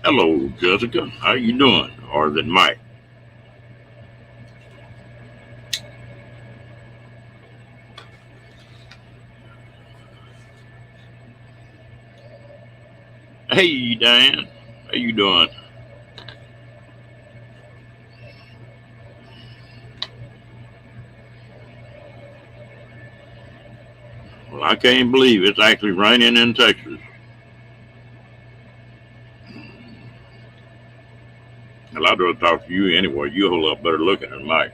Hello, Jessica. How you doing? Or is it Mike? Hey, Dan. How you doing? Well, I can't believe it's actually raining in Texas. Well, I'd rather talk to you anyway. You're a whole lot better looking than Mike.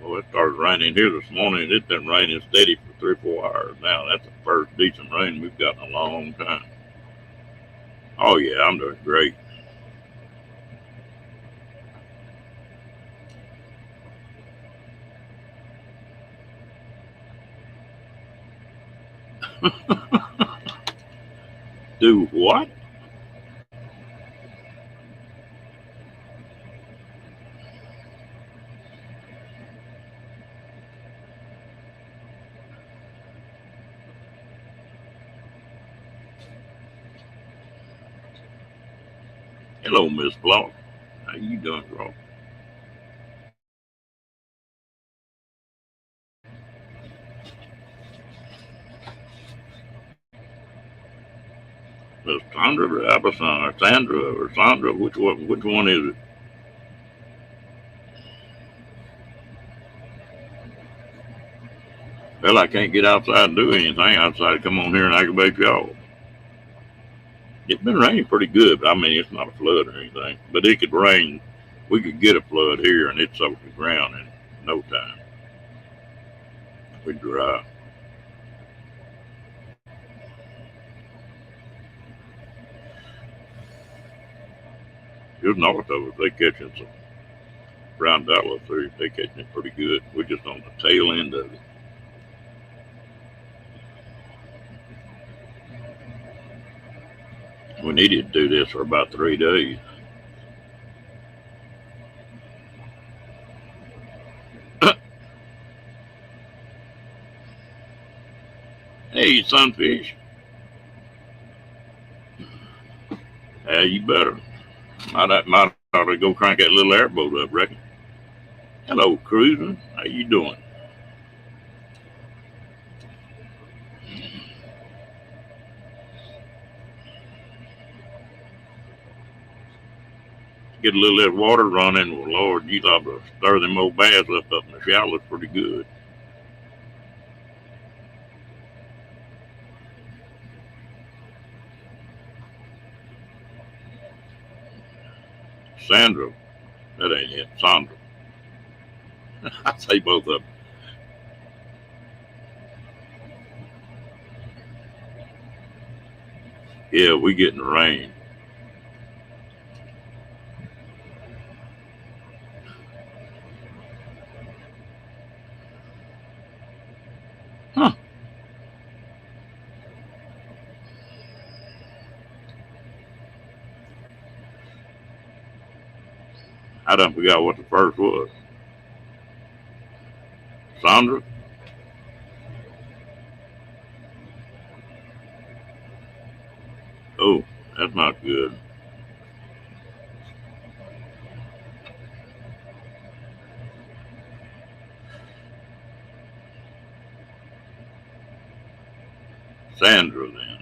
Well, it started raining here this morning. It's been raining steady for 3 or 4 hours now. That's the first decent rain we've got in a long time. Oh, yeah, I'm doing great. Do what? Hello, Miss Floss. How you doing, girl? Miss Sandra Rabison, or Sandra, or Sandra? Which one is it? Well, I can't get outside and do anything outside. Come on here and aggravate y'all. It's been raining pretty good, but I mean, it's not a flood or anything. But it could rain. We could get a flood here, and it'd soak the ground in no time. We'd dry. Just north of us, they catching some brown dollar through. They catching it pretty good. We're just on the tail end of it. We needed to do this for about 3 days. Hey, sunfish. Hey, you better. Might ought to go crank that little airboat up, reckon. Hello, cruiser. How you doing? Get a little of that water running. Well, Lord, you ought to stir them old bass up in the shallows pretty good. Sandra. That ain't it. Sandra. I say both of them. Yeah, we getting the rain. Huh. I done forgot what the first was. Sandra? Oh, that's not good. Sandra, then.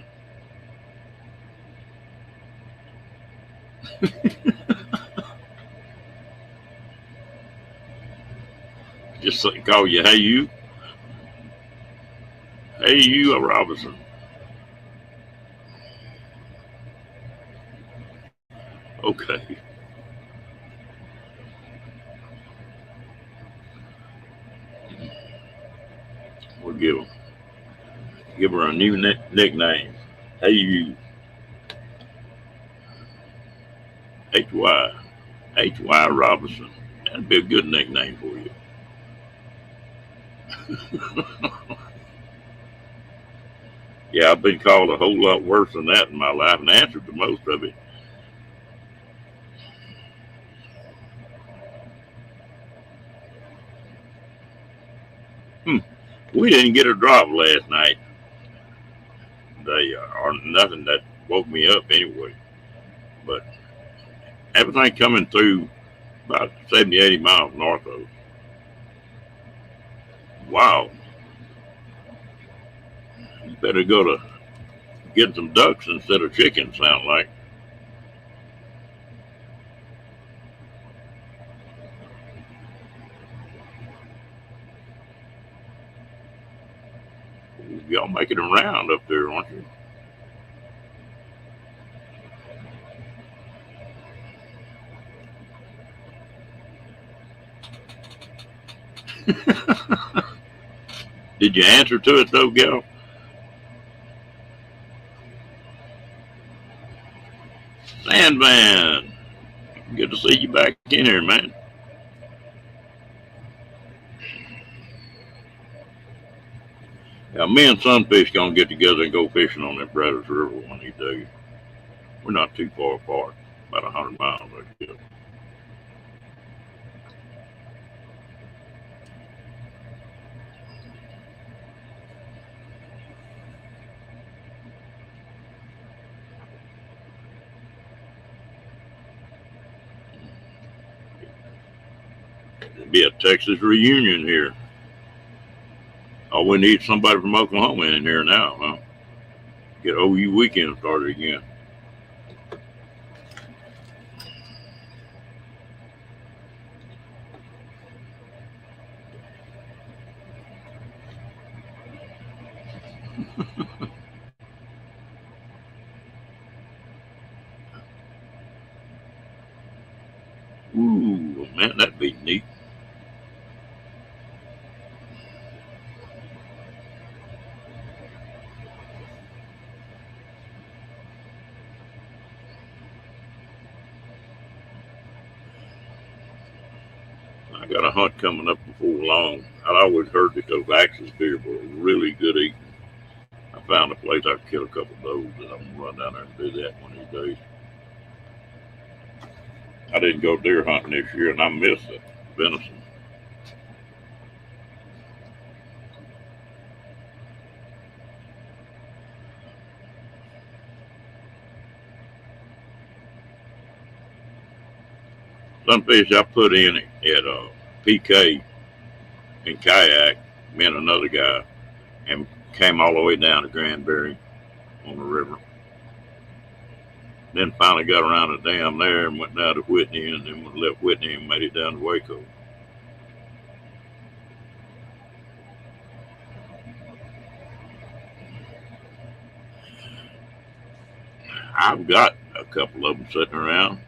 Just call you, hey, you. Hey, you, Robinson. Okay. We'll give her a new nickname. Hey, you. H.Y. H.Y. Robinson. That'd be a good nickname for you. Yeah, I've been called a whole lot worse than that in my life and answered to most of it. Hmm. We didn't get a drop last night. They are nothing that woke me up anyway. But everything coming through about 70, 80 miles north of us. Wow. You better go to get some ducks instead of chickens, sound like. Y'all making a round up there, aren't you? Did you answer to it though, gal? Sandman, good to see you back in here, man. Now, me and Sunfish gonna get together and go fishing on that Brothers River one of these days. We're not too far apart, about 100 miles, I guess. It'll be a Texas reunion here. Oh, we need somebody from Oklahoma in here now, huh? Get OU weekend started again. Ooh, man, that'd be neat. I got a hunt coming up before long. I'd always heard that those Axis deer were really good eating. I found a place I could kill a couple of those, and I'm gonna run down there and do that one of these days. I didn't go deer hunting this year, and I missed the venison. Some fish I put in at PK in kayak, me and another guy, and came all the way down to Granbury on the river. Then finally got around the dam there and went down to Whitney, and then left Whitney and made it down to Waco. I've got a couple of them sitting around.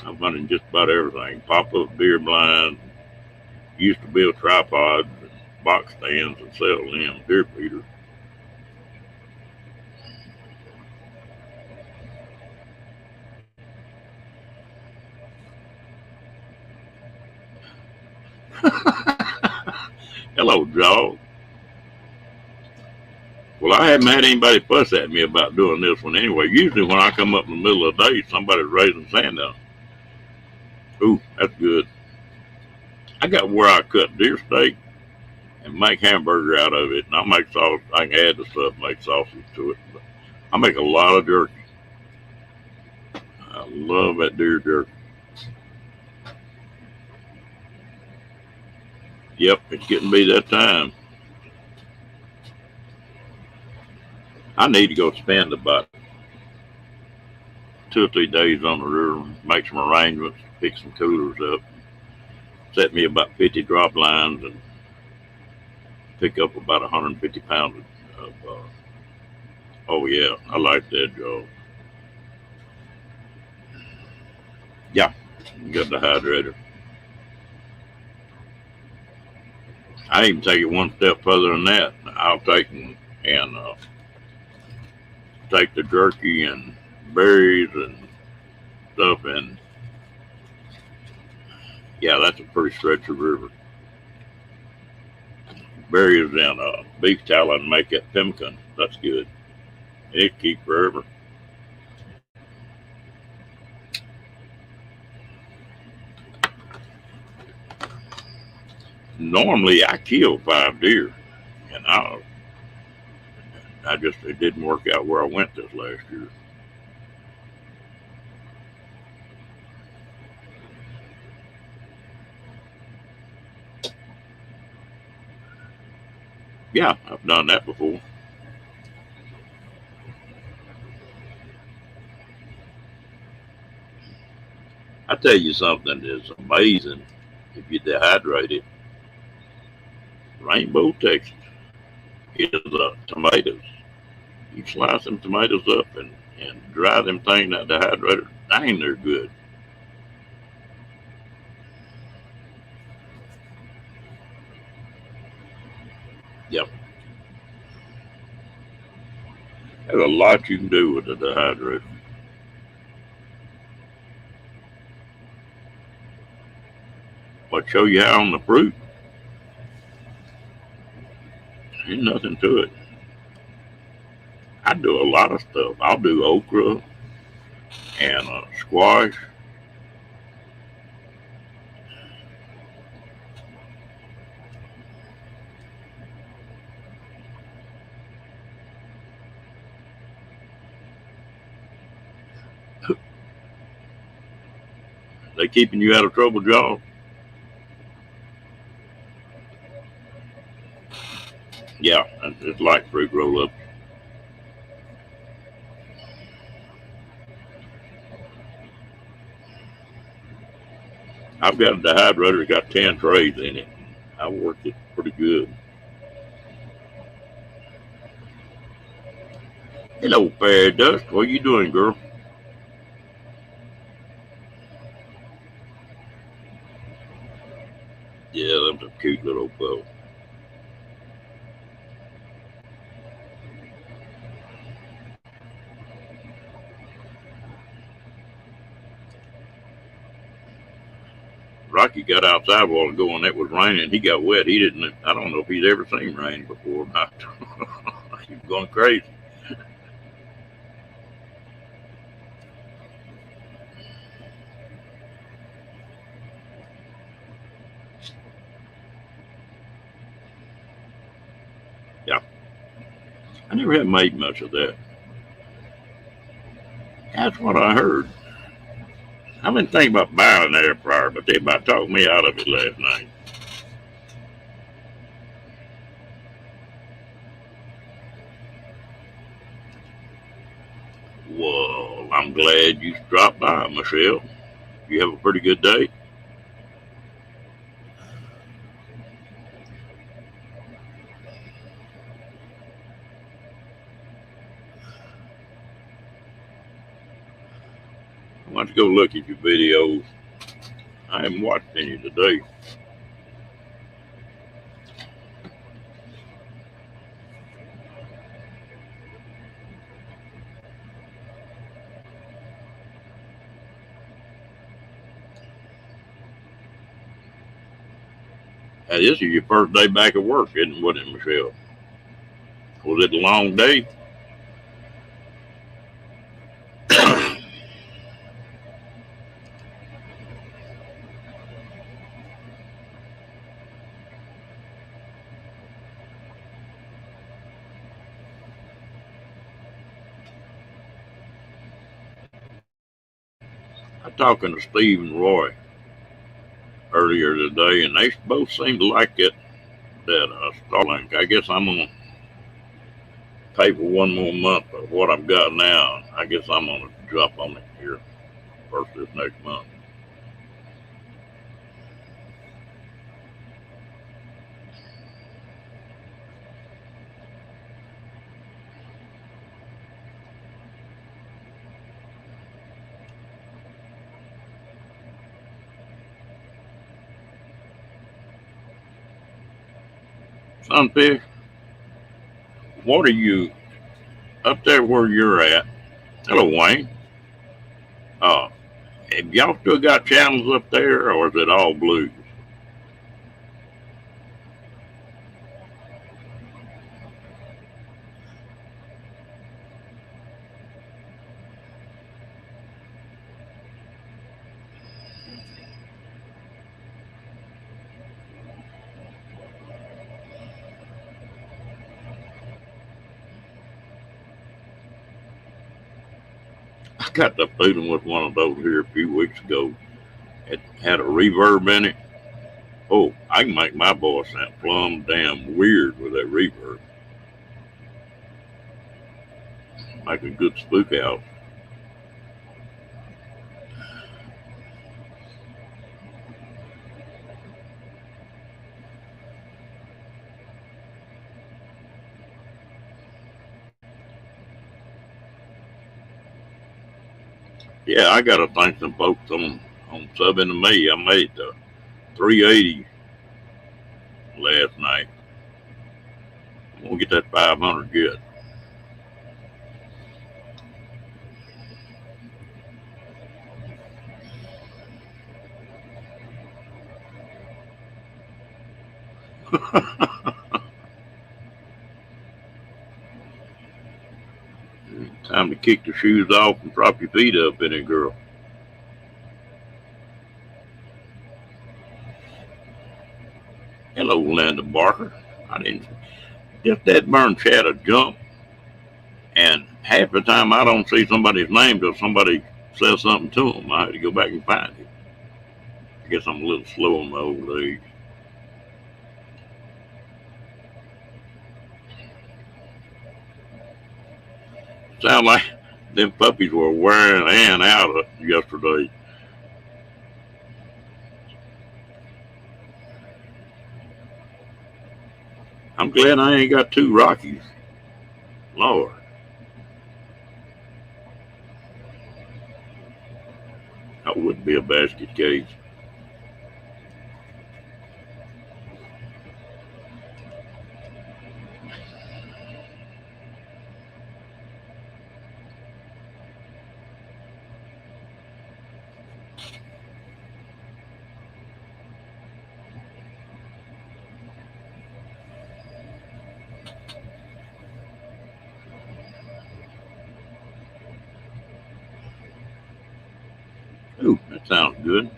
I'm hunting just about everything. Pop-up deer blind. Used to build tripods and box stands and sell them. Deer feeders. Hello, Joe. Well, I haven't had anybody fuss at me about doing this one anyway. Usually when I come up in the middle of the day, somebody's raising sand down. Ooh, that's good. I got where I cut deer steak and make hamburger out of it, and I make sauce. I can add the stuff, make sausage to it. But I make a lot of jerky. I love that deer jerky. Yep, it's getting to be that time. I need to go spend about 2 or 3 days on the river, make some arrangements, pick some coolers up, set me about 50 drop lines, and pick up about 150 pounds of oh yeah, I like that job. Yeah, got the hydrator. I even take it one step further than that. I'll take and take the jerky and berries and stuff, and yeah, that's a pretty stretchy river. Berries and beef tallow and make that pemmican. That's good. It keep forever. Normally, I kill 5 deer, and I just it didn't work out where I went this last year. Yeah, I've done that before. I tell you something that's amazing. If you dehydrate it, Rainbow, Texas, is tomatoes. You slice them tomatoes up and dry them things out dehydrated. Dang, they're good. Yep. There's a lot you can do with the dehydrator. But show you how on the fruit, ain't nothing to it. I do a lot of stuff. I'll do okra and squash. They keeping you out of trouble, Joe? Yeah, it's like fruit roll up. I've got a dehydrator that got 10 trays in it. I worked it pretty good. Hello, Fairy Dust. What are you doing, girl? Yeah, that's a cute little bow. Rocky got outside a while ago and it was raining. He got wet. He didn't. I don't know if he's ever seen rain before or not. He was going crazy. Yeah, I never have made much of that. That's what I heard. I've been thinking about buying an air fryer, but they about talked me out of it last night. Well, I'm glad you dropped by, Michelle. You have a pretty good day. Why don't you go look at your videos? I haven't watched any today. Hey, this is your first day back at work, wasn't it, Michelle? Was it a long day? I'm talking to Steve and Roy earlier today, and they both seem to like that Starlink. I guess I'm gonna pay for one more month of what I've got now. I guess I'm gonna jump on it here first this next month. Sunfish, What are you up there where you're at? Hello, Wayne. Uh, have y'all still got channels up there, or is it all blues? I got the feeling with one of those here a few weeks ago. It had a reverb in it. Oh, I can make my voice sound plumb damn weird with that reverb. Make a good spook out. Yeah, I gotta thank some folks on subbing to me. I made the 380 last night. I'm gonna get that 500 good. Time to kick the shoes off and drop your feet up in it, girl. Hello, Linda Barker. I didn't just that burn chat a jump, and half the time I don't see somebody's name till somebody says something to them. I have to go back and find it. I guess I'm a little slow on my old age. Sound like them puppies were wearing Ann out yesterday. I'm glad I ain't got two Rockies. Lord, that would be a basket case. Ooh, that sounds good.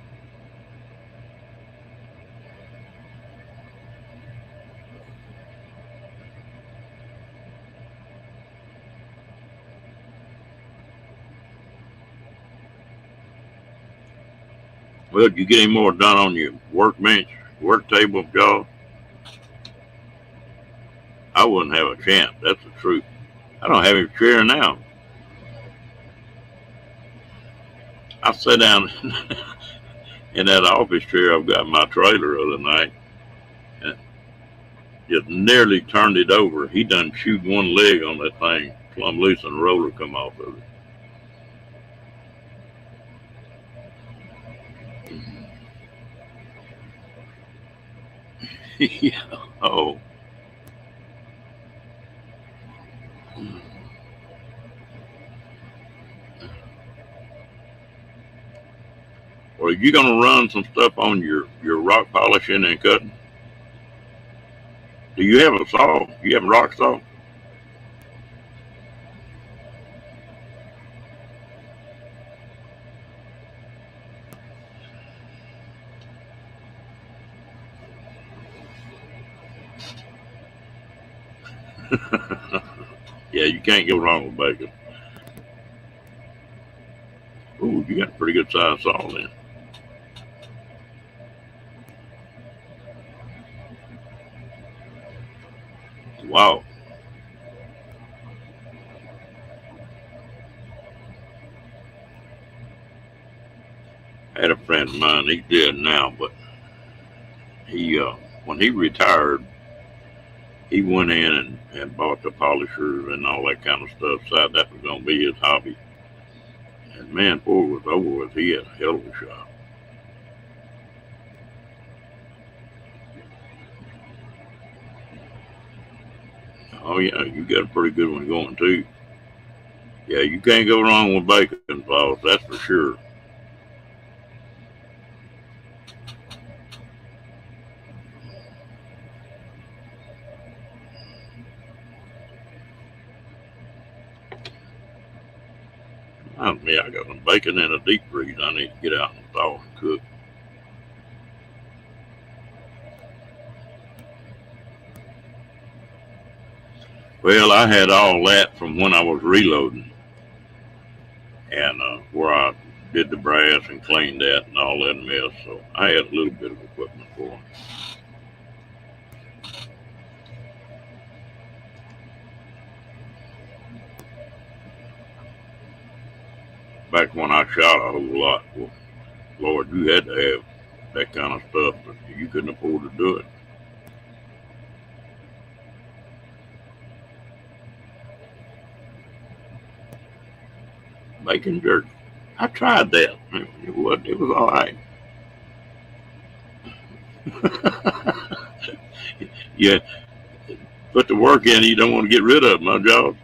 Well, did you get any more done on your workbench, work table, job? I wouldn't have a chance. That's the truth. I don't have a chair now. I sat down in that office chair I've got in my trailer the other night and just nearly turned it over. He done chewed one leg on that thing plumb loose and the roller come off of it. Yeah. Oh. Well, are you gonna run some stuff on your rock polishing and cutting? Do you have a saw? You have a rock saw? Yeah, you can't go wrong with bacon. Ooh, you got a pretty good size saw then. Wow. I had a friend of mine, he's dead now, but he when he retired, he went in and bought the polishers and all that kind of stuff. Decided that was gonna be his hobby. And man, before it was over with, he had a hell of a shop. Oh yeah, you got a pretty good one going too. Yeah, you can't go wrong with bacon sauce, that's for sure. Yeah, I got some bacon in a deep freeze. I need to get out and thaw and cook. Well, I had all that from when I was reloading, and where I did the brass and cleaned that and all that mess. So I had a little bit of equipment for it. Back when I shot a whole lot, well, Lord, you had to have that kind of stuff, but you couldn't afford to do it. Bacon jerky. I tried that. It was all right. Yeah, put the work in, you don't want to get rid of them, my job.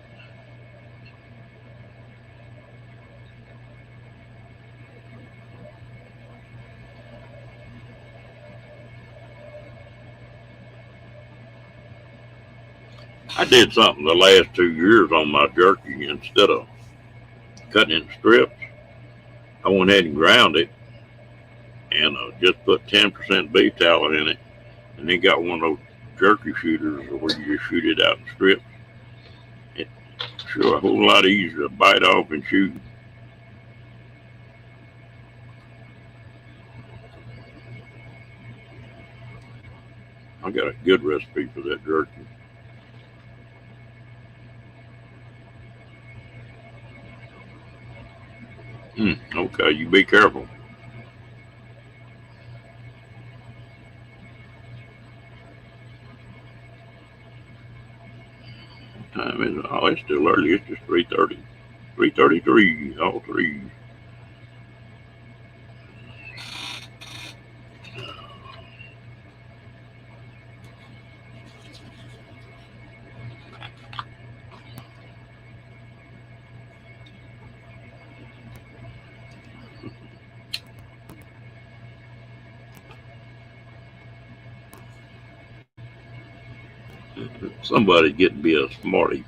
I did something the last 2 years on my jerky. Instead of cutting it in strips, I went ahead and ground it and just put 10% beef tallow in it, and then got one of those jerky shooters where you just shoot it out in strips. It's sure a whole lot easier to bite off and shoot. I got a good recipe for that jerky. Okay, you be careful. What time is it? Oh, it's still early. It's just 3:30. 3:33. All three. Somebody get me a smarty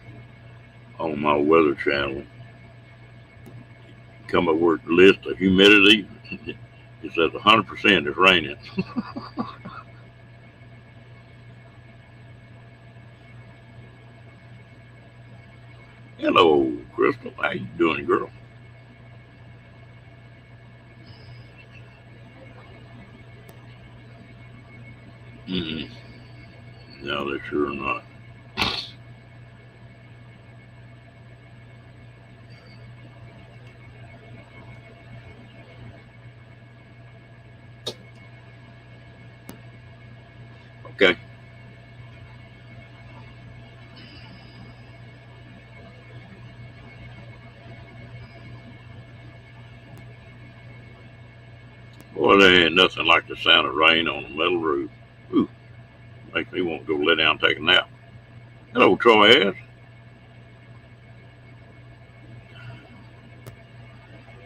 on my weather channel. Come up with a list of humidity. It says 100% is raining. Hello, Crystal. How you doing, girl? Mm-mm. No, they sure are not. Okay. Boy, there ain't nothing like the sound of rain on a metal roof. Ooh, makes me want to go lay down and take a nap. Hello, Troy S.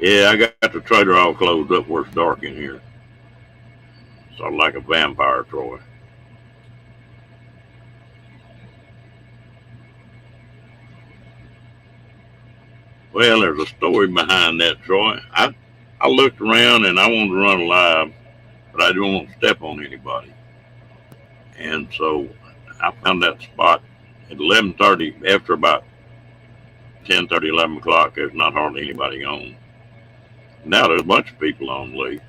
Yeah, I got the trailer all closed up where it's dark in here. Sort of like a vampire, Troy. Well, there's a story behind that, Troy. I looked around and I wanted to run live, but I didn't want to step on anybody. And so I found that spot at 11:30. After about 10:30, 11 o'clock, there's not hardly anybody on. Now there's a bunch of people on, Lee.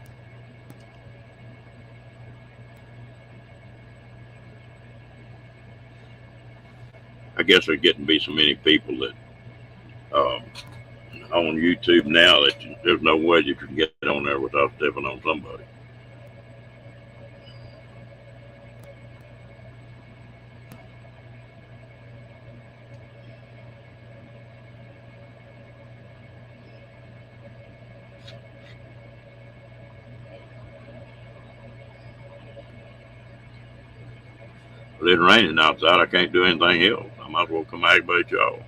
I guess there's getting to be so many people that um, on YouTube now that there's no way you can get on there without stepping on somebody. But it's raining outside. I can't do anything else. I might as well come aggravate y'all.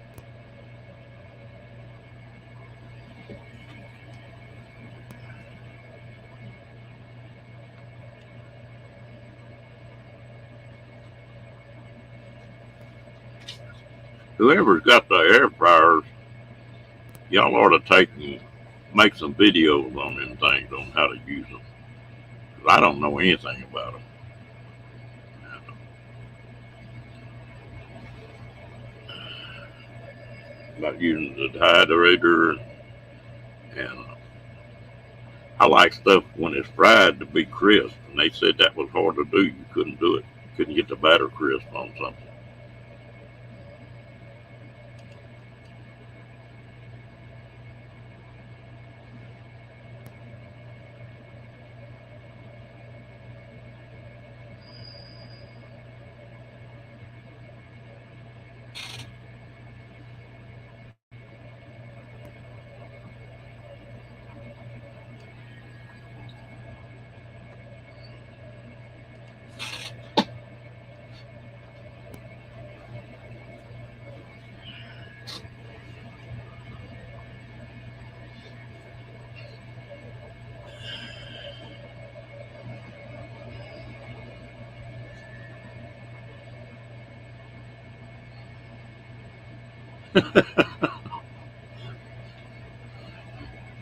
Whoever's got the air fryers, y'all ought to make some videos on them things on how to use them. 'Cause I don't know anything about them. About using the dehydrator, and I like stuff when it's fried to be crisp. And they said that was hard to do. You couldn't do it. Couldn't get the batter crisp on something.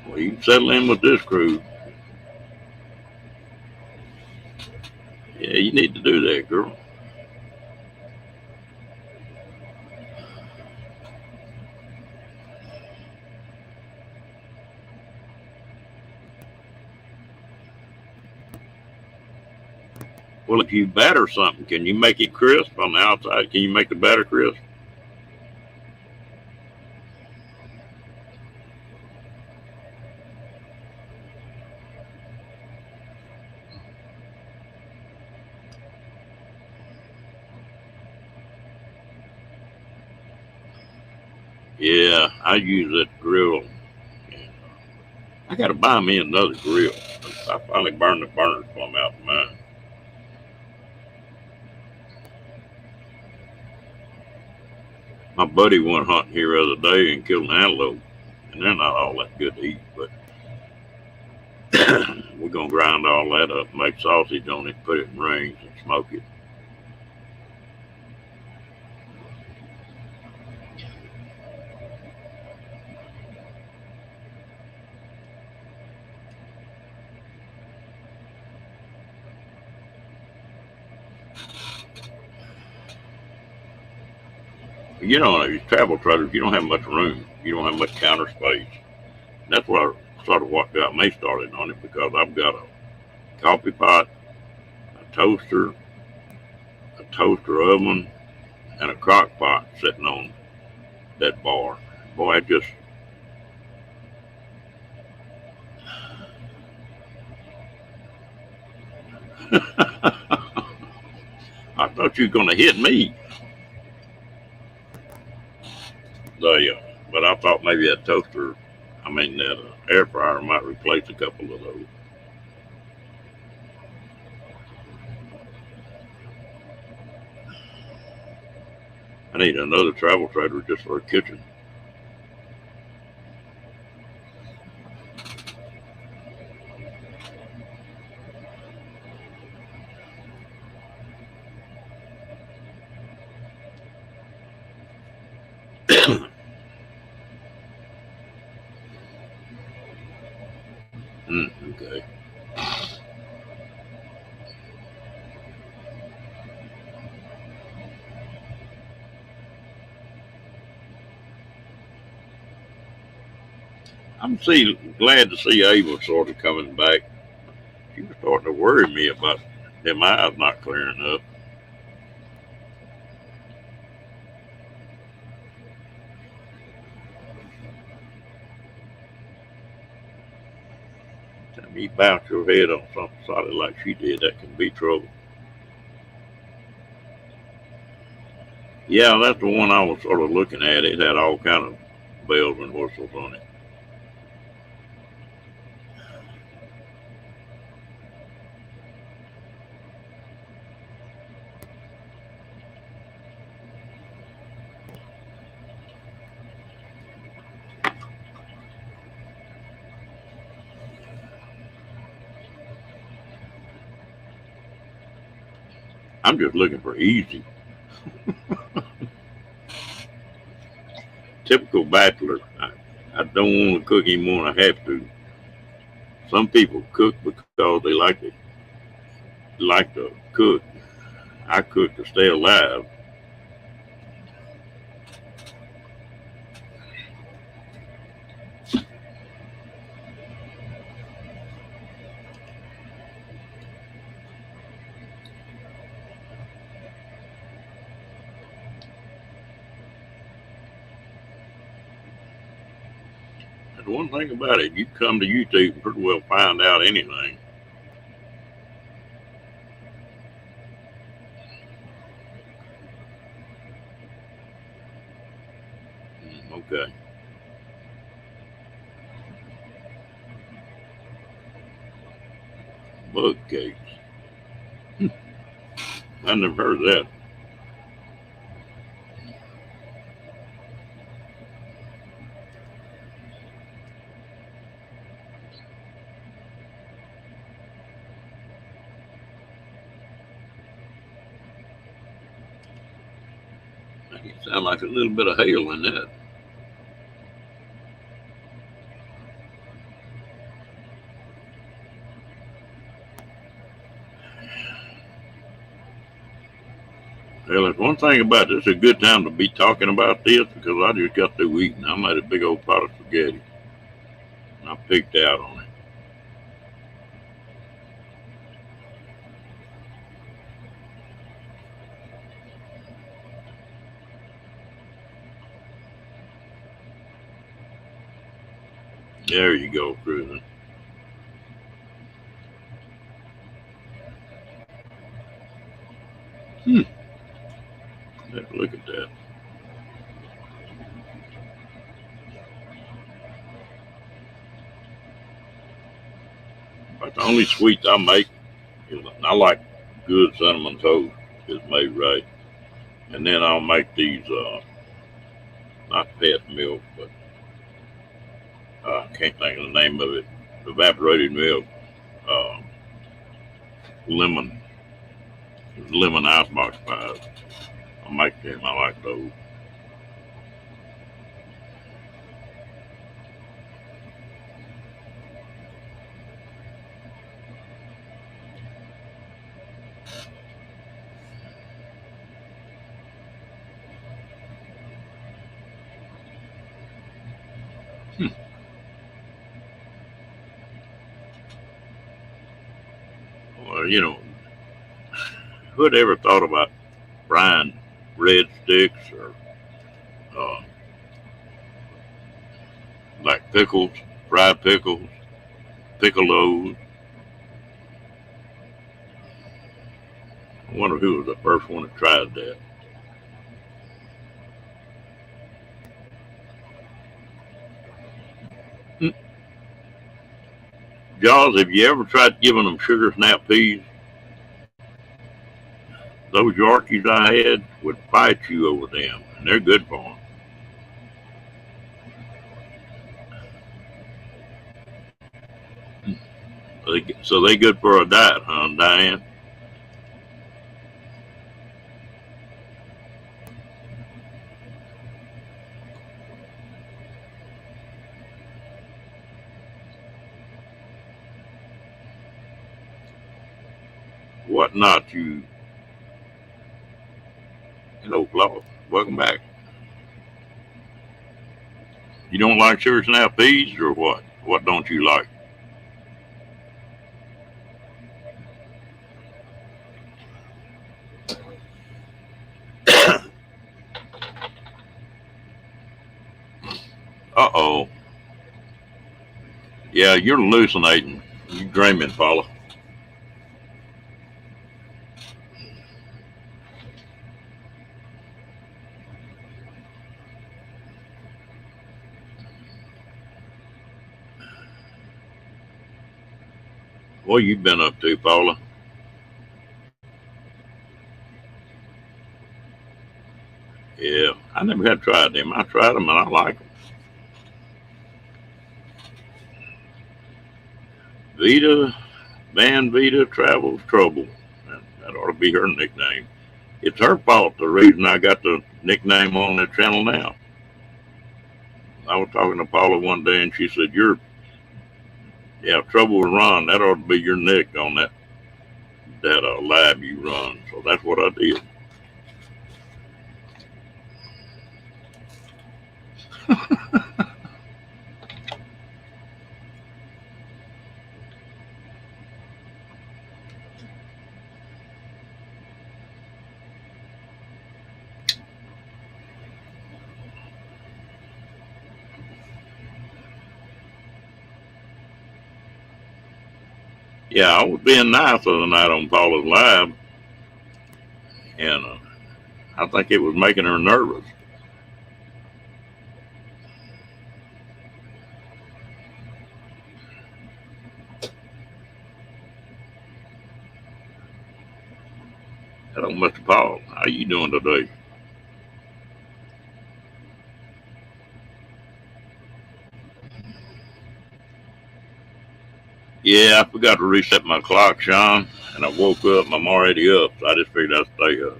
Well, you can settle in with this crew. Yeah, you need to do that, girl. Well, if you batter something, can you make it crisp on the outside? Can you make the batter crisp? Yeah, I use that grill. I got to buy me another grill. I finally burned the burners plumb out of mine. My buddy went hunting here the other day and killed an antelope, and they're not all that good to eat, but we're going to grind all that up, make sausage on it, put it in rings, and smoke it. You know, these travel trailers, you don't have much room. You don't have much counter space. And that's what got me started on it, because I've got a coffee pot, a toaster oven, and a crock pot sitting on that bar. Boy, I just I thought you were going to hit me. But I thought maybe that air fryer might replace a couple of those. I need another travel trailer just for a kitchen. Okay. Glad to see Ava sort of coming back. She was starting to worry me about them eyes not clearing up. Time you bounce your head on something solid like she did, that can be trouble. Yeah, that's the one I was sort of looking at. It had all kind of bells and whistles on it. I'm just looking for easy. Typical bachelor. I don't want to cook any more than I have to. Some people cook because they like to cook. I cook to stay alive. And one thing about it, you come to YouTube and pretty well find out anything. Okay. Bug cakes. I never heard of that. It sounds like a little bit of hail in that. Well, there's one thing about this. It's a good time to be talking about this because I just got through eating. I made a big old pot of spaghetti. And I picked out on it. There you go, cruising. Look at that. But the only sweets I make is I like good cinnamon toast is made right. And then I'll make these, not fat milk, but I can't think of the name of it. Evaporated milk, uh, lemon, lemon icebox pies. I make them. I like those. Well, who'd ever thought about frying red sticks or uh, like pickles, fried pickles, piccolos? I wonder who was the first one that tried that. Hmm. Jaws, have you ever tried giving them sugar snap peas? Those Yorkies I had would fight you over them, and they're good for them. So they good for a diet, huh, Diane? What not, you? Hello, Claude. Welcome back. You don't like sugar snap peas, or what? What don't you like? Uh-oh. Yeah, you're hallucinating. You dreaming, Paula. What you been up to, Paula? Yeah, I never had tried them. I tried them and I like them. Vita, Van Vita travels trouble. That ought to be her nickname. It's her fault. The reason I got the nickname on the channel now. I was talking to Paula one day, and she said, "Yeah, trouble with Ron. That ought to be your nick on that lab you run." So that's what I did. Yeah, I was being nice the other night on Paula's lab, and I think it was making her nervous. Hello, Mr. Paul. How you doing today? Yeah, I forgot to reset my clock, Sean, and I woke up and I'm already up, so I just figured I'd stay up.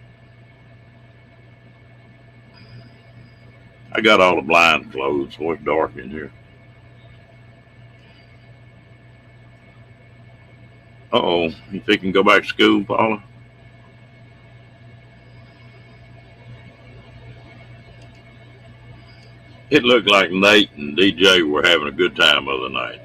I got all the blinds closed, so it's dark in here. Uh-oh, you think you can go back to school, Paula? It looked like Nate and DJ were having a good time the other night.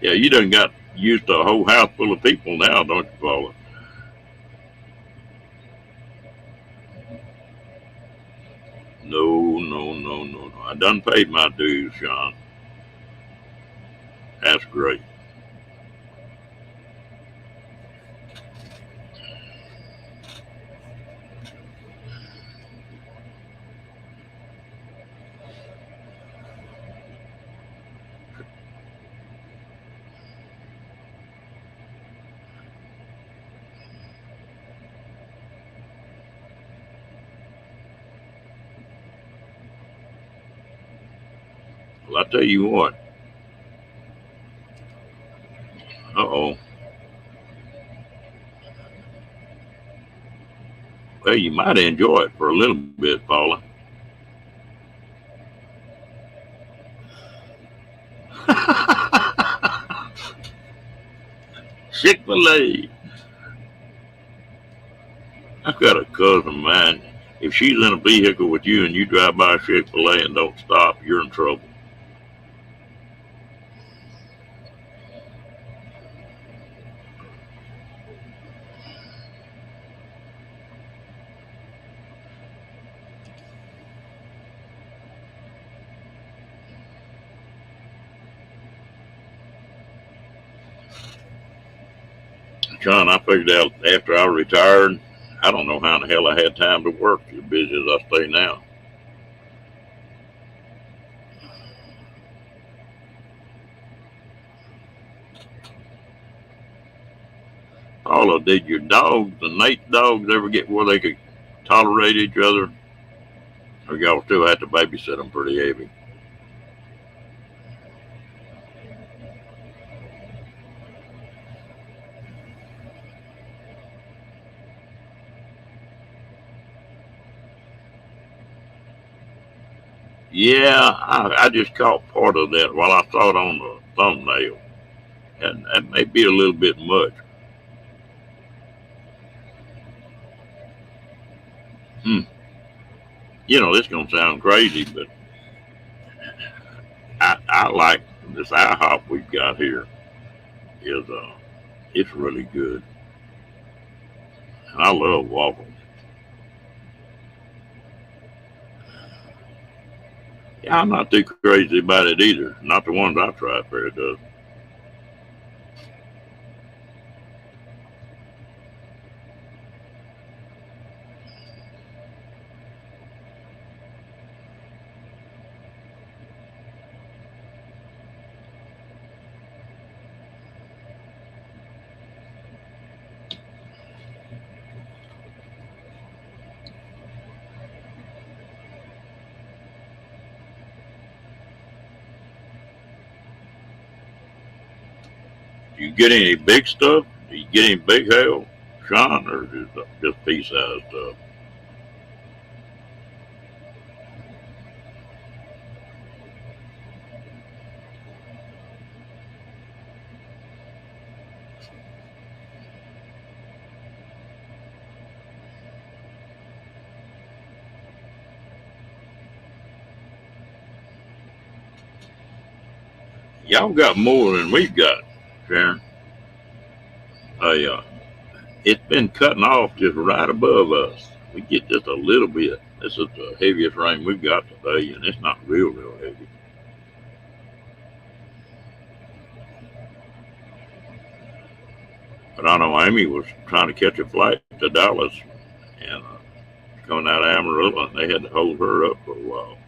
Yeah, you done got used to a whole house full of people now, don't you, Paula? No, no, no, no, no. I done paid my dues, Sean. That's great. Well, I tell you what. Uh-oh. Well, you might enjoy it for a little bit, Paula. Chick-fil-A. I've got a cousin of mine. If she's in a vehicle with you and you drive by Chick-fil-A and don't stop, you're in trouble. John, I figured out after I retired, I don't know how in the hell I had time to work as busy as I stay now. Paula, did your dogs and Nate's dogs ever get where they could tolerate each other? Or y'all still had to babysit them pretty heavy? Yeah, I just caught part of that while I saw it on the thumbnail. And that may be a little bit much. Hmm. This gonna sound crazy, but I like this IHOP we've got here. Is It's really good, and I love waffles. Yeah, I'm not too crazy about it either. Not the ones I tried for it does. Do you get any big stuff? Do you get any big hail, Sean, or just pea-sized stuff? Y'all got more than we've got, Sharon. Uh, it's been cutting off just right above us. We get just a little bit. This is the heaviest rain we've got today, and it's not real heavy. But I know Amy was trying to catch a flight to Dallas, and coming out of Amarillo, and they had to hold her up for a while.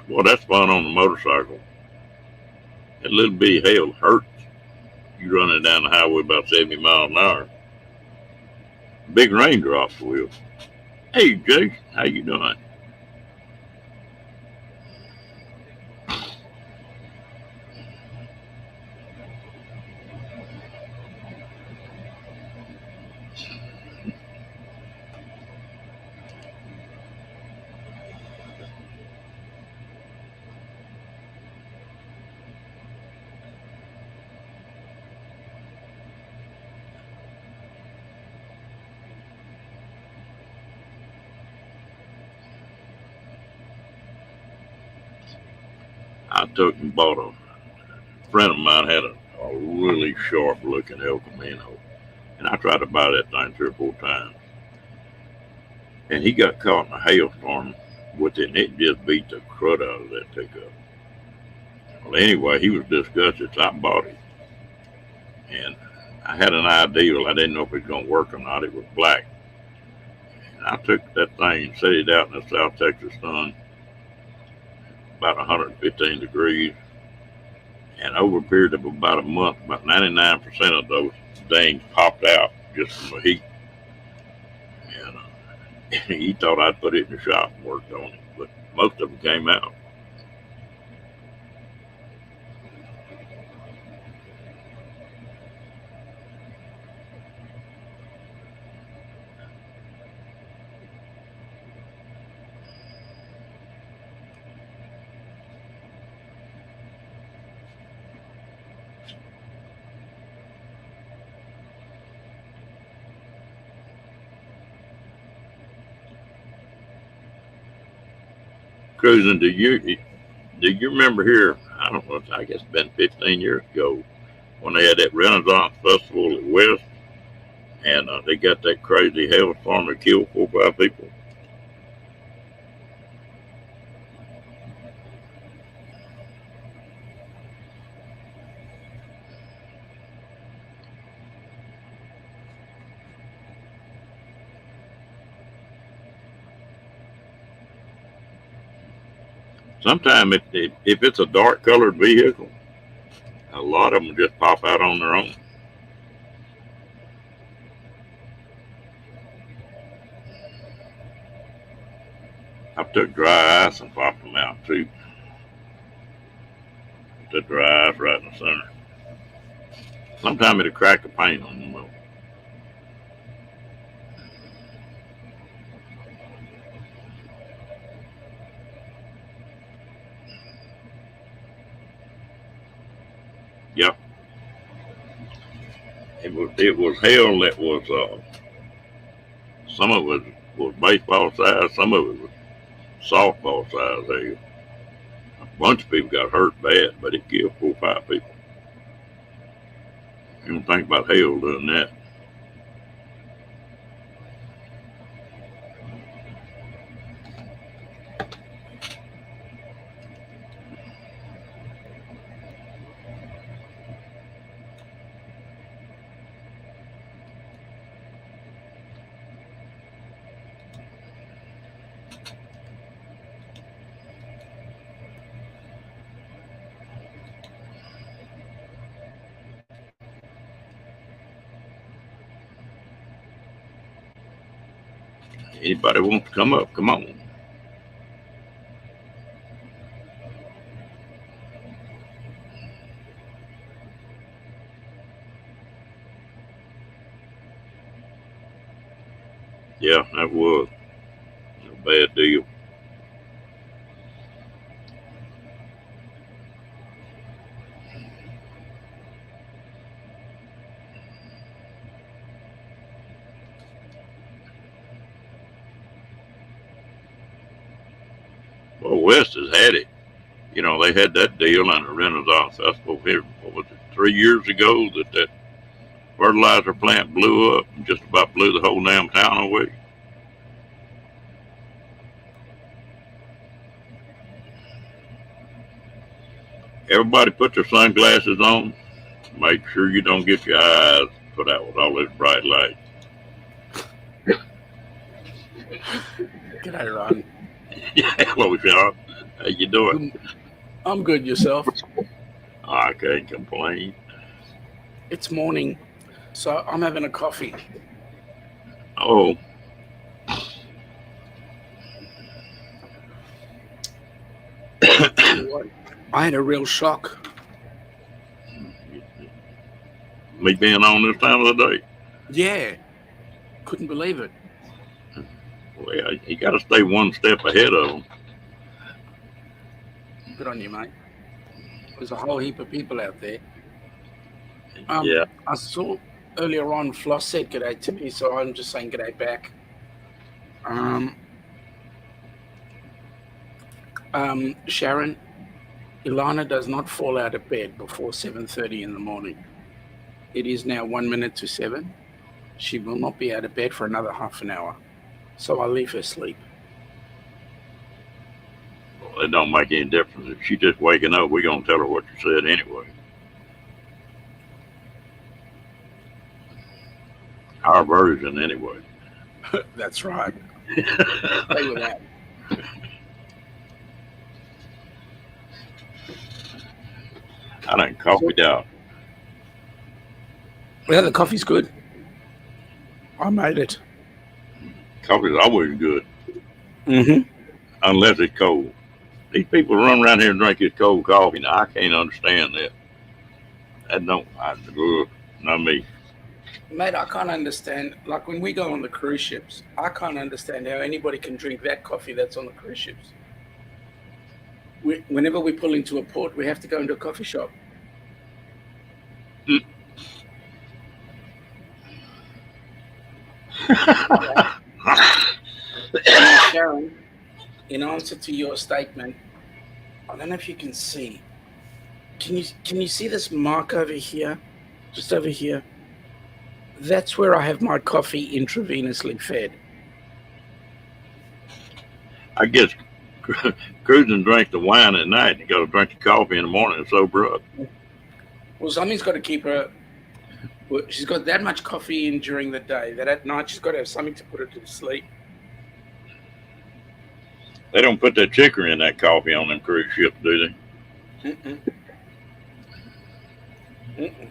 Well, that's fun on the motorcycle. That little bitty hail hurts. You running down the highway about 70 miles an hour. Big raindrops will. Hey, Jake, how you doing? I took and bought a friend of mine had a really sharp looking El Camino, and I tried to buy that thing 3 or 4 times, and he got caught in a hailstorm with it, and it just beat the crud out of that pickup. Well, anyway, he was disgusted, so I bought it, and I had an idea. I didn't know if it was going to work or not. It was black, and I took that thing and set it out in the South Texas sun, about 115 degrees, and over a period of about a month, about 99% of those things popped out just from the heat. And he thought I'd put it in the shop and worked on it, but most of them came out. Cruising, do you remember here? I don't know. I guess it's been 15 years ago when they had that Renaissance Festival at West, and they got that crazy hailstorm that killed 4 or 5 people. Sometimes, if it's a dark colored vehicle, a lot of them just pop out on their own. I've took dry ice and popped them out too. The dry ice right in the center. Sometimes it'll crack the paint on them. Yep. It was hail that was some of it was baseball size, some of it was softball size hail. A bunch of people got hurt bad, but it killed 4 or 5 people. You don't think about hail doing that. Anybody wants to come up, come on. Yeah, that was a bad deal. Well, West has had it. You know, they had that deal on the Renaissance Festival here, what was it, 3 years ago, that fertilizer plant blew up and just about blew the whole damn town away. Everybody put their sunglasses on. Make sure you don't get your eyes put out with all this bright light. G'day, Ron. Yeah, hello, Sean. How you doing? I'm good. Yourself? I can't complain. It's morning, so I'm having a coffee. Oh, I had a real shock. me being on this time of the day. Yeah, couldn't believe it. Well, you got to stay one step ahead of them. Good on you, mate. There's a whole heap of people out there. Yeah. I saw earlier on Floss said g'day to me, so I'm just saying g'day back. Sharon, Ilana does not fall out of bed before 7:30 in the morning. It is now 1 minute to 7. She will not be out of bed for another half an hour, so I'll leave her sleep. Well, it don't make any difference. If she's just waking up, we're going to tell her what you said anyway. Our version, anyway. That's right. Stay with that. I done coffeeed out. Yeah, the coffee's good. I made it. Coffee's always good, Mm-hmm. unless it's cold. These people run around here and drink this cold coffee. Now, I can't understand that. Not me. Mate, I can't understand, like when we go on the cruise ships, I can't understand how anybody can drink that coffee that's on the cruise ships. Whenever we pull into a port, we have to go into a coffee shop. Sharon, in answer to your statement, I don't know if you can see. Can you see this mark over here? Just over here? That's where I have my coffee intravenously fed. I guess cruising drinks the wine at night and you got to drink the coffee in the morning and sober up. Well, something's got to keep her. Well, she's got that much coffee in during the day that at night she's got to have something to put her to sleep. They don't put that chicory in that coffee on them cruise ships, do they? Mm-mm. Mm-mm.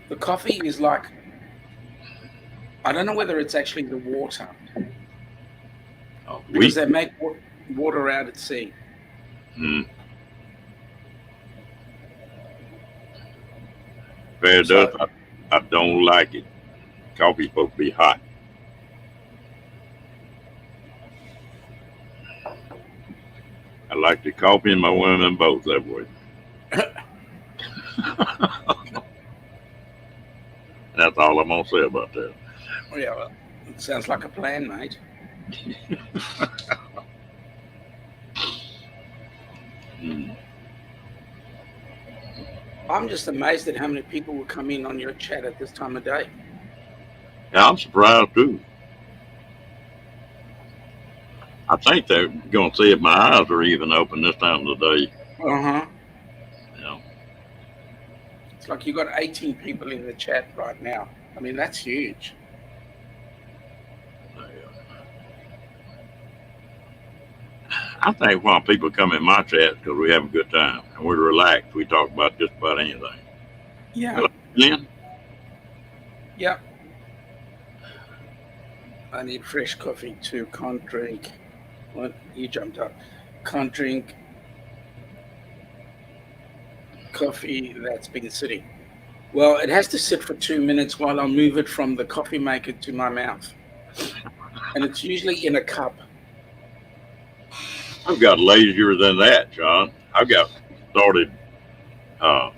The coffee is like, I don't know whether it's actually the water, because they make water out at sea. Fair enough. I don't like it. Coffee's supposed to be hot. I like the coffee and my women both that way. That's all I'm gonna say about that. Oh, yeah, well, it sounds like a plan, mate. I'm just amazed at how many people will come in on your chat at this time of day. Yeah, I'm surprised too. I think they're gonna see if my eyes are even open this time of the day. Uh-huh. Yeah. It's like you got 18 people in the chat right now. I mean, that's huge. I think why people come in my chat because we have a good time and we're relaxed. We talk about just about anything. Yeah. Lynn? Yeah. I need fresh coffee too. Can't drink. What? You jumped up. Can't drink coffee that's been sitting. Well, it has to sit for 2 minutes while I move it from the coffee maker to my mouth. And it's usually in a cup. I've got lazier than that, John. I've got started. Uh,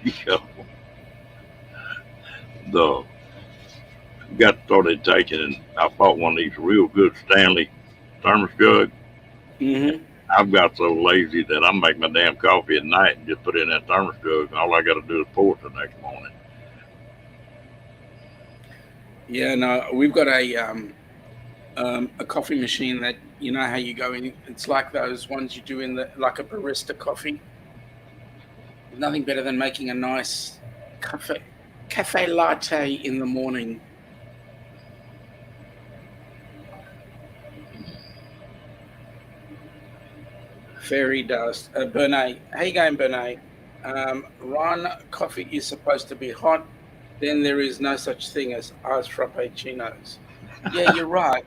you know, the got started taking, and I bought one of these real good Stanley thermos jugs. Mm-hmm. I've got so lazy that I make my damn coffee at night and just put it in that thermos jug, and all I got to do is pour it the next morning. Yeah, no, we've got a coffee machine that you know how you go in. It's like those ones you do in the like a barista coffee. There's nothing better than making a nice cafe latte in the morning. Fairy dust. Bernay, how you going, Bernay? Ron, coffee is supposed to be hot. Then there is no such thing as iced frappuccinos. Yeah, you're right.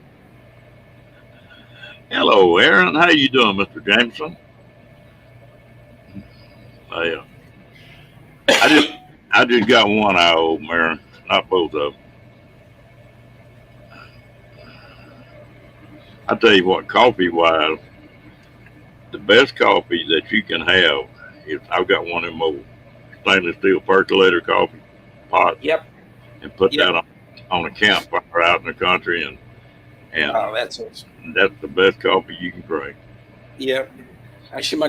Hello, Aaron. How you doing, Mr. Jameson? I, uh, I just I just got one eye open, Aaron. Not both of them. I tell you what, coffee wise, the best coffee that you can have is I've got one of them old stainless steel percolator coffee pots, Yep, and put yep. that on a campfire out in the country, and Oh, that's awesome. that's the best coffee you can drink. Yep. Actually,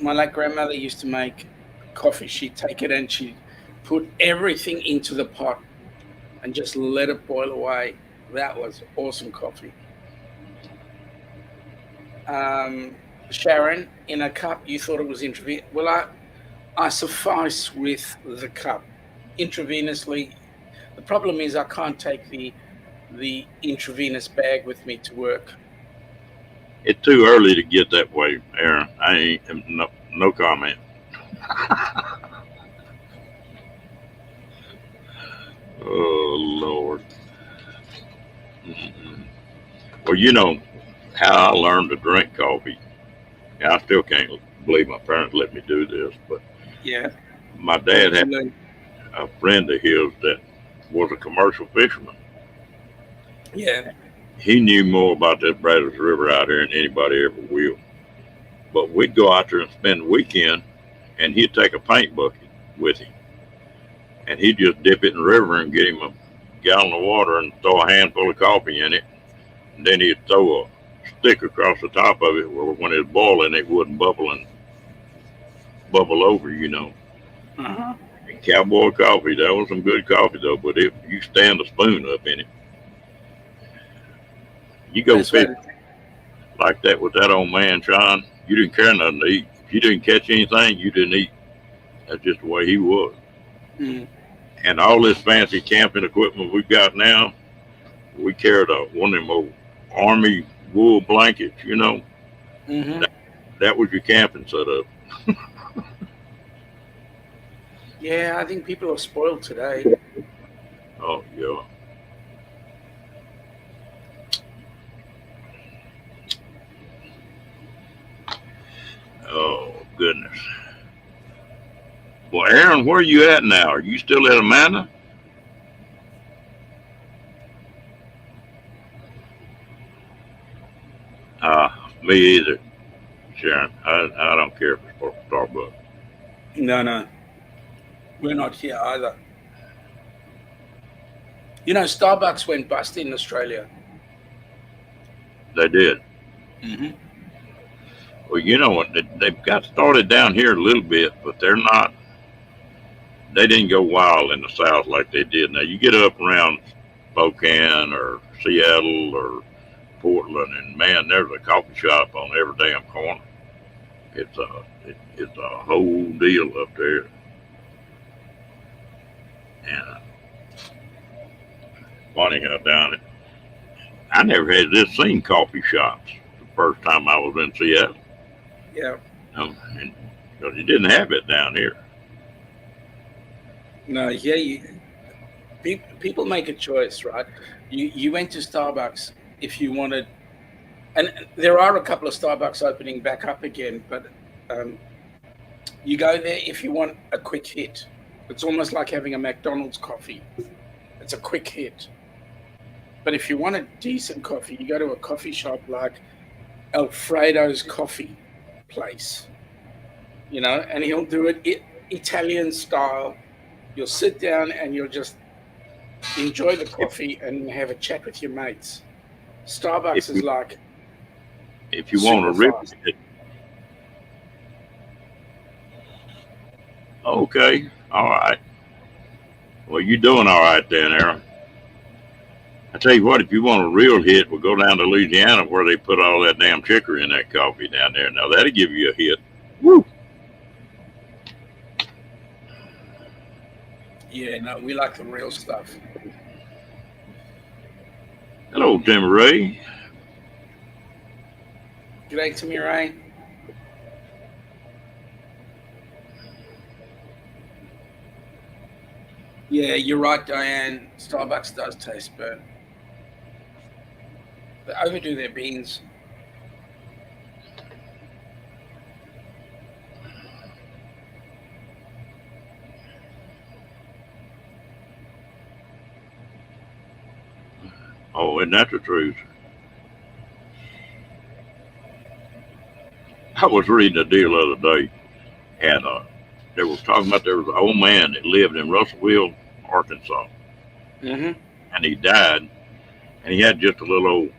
my late grandmother used to make coffee. She'd take it and she'd put everything into the pot and just let it boil away. That was awesome coffee. Sharon, in a cup, you thought it was intravenous. Well, I suffice with the cup. Intravenously, the problem is I can't take the intravenous bag with me to work. It's too early to get that way, Aaron. I ain't no comment. Oh Lord. Mm-mm. Well, you know how I learned to drink coffee. I still can't believe my parents let me do this, but Yeah. my How dad did you had learn? a friend of his that was a commercial fisherman. Yeah. He knew more about this Brazos River out here than anybody ever will. But we'd go out there and spend the weekend, and he'd take a paint bucket with him, and he'd just dip it in the river and get him a gallon of water and throw a handful of coffee in it, and then he'd throw a stick across the top of it where when it was boiling it wouldn't bubble over, you know. Uh-huh. And cowboy coffee, that was some good coffee though, but if you stand a spoon up in it, you go Best way fish to. like that with that old man, Sean, you didn't care nothing to eat. If you didn't catch anything, you didn't eat. That's just the way he was. Mm, And all this fancy camping equipment we've got now, we carried one of them old army wool blankets, you know. hmm That, that was your camping setup. Yeah, I think people are spoiled today. Oh, yeah. Oh, goodness. Well, Aaron, where are you at now? Are you still at Amanda? Me either, Sharon. I don't care if it's for Starbucks. No, no, we're not here either. You know, Starbucks went bust in Australia. They did. Hmm. Well, you know what? They've got started down here a little bit, but they're not. They didn't go wild in the South like they did. Now you get up around Spokane or Seattle or Portland, and man, there's a coffee shop on every damn corner. It's a whole deal up there, and funny how down it. I never had this seen coffee shops the first time I was in Seattle. Yeah. And because you didn't have it down here. No, yeah, people make a choice, right? You went to Starbucks if you wanted, and there are a couple of Starbucks opening back up again, but um, you go there if you want a quick hit. It's almost like having a McDonald's coffee. It's a quick hit. But if you want a decent coffee, you go to a coffee shop like Alfredo's Coffee Place, and he'll do it Italian style. You'll sit down and you'll just enjoy the If coffee and have a chat with your mates. if Starbucks is you like if you want a super real fast. hit, okay, all right. Well, you doing all right then, Aaron. I tell you what, if you want a real hit, we'll go down to Louisiana where they put all that damn chicory in that coffee down there. Now that'll give you a hit. Woo! Yeah, no, we like the real stuff. Hello, Timmy Ray. G'day to me, Ray. Yeah, you're right, Diane. Starbucks does taste burnt. They overdo their beans. Oh, isn't that the truth? I was reading a deal the other day, and they were talking about there was an old man that lived in Russellville, Arkansas, Mm-hmm. and he died, and he had just a little old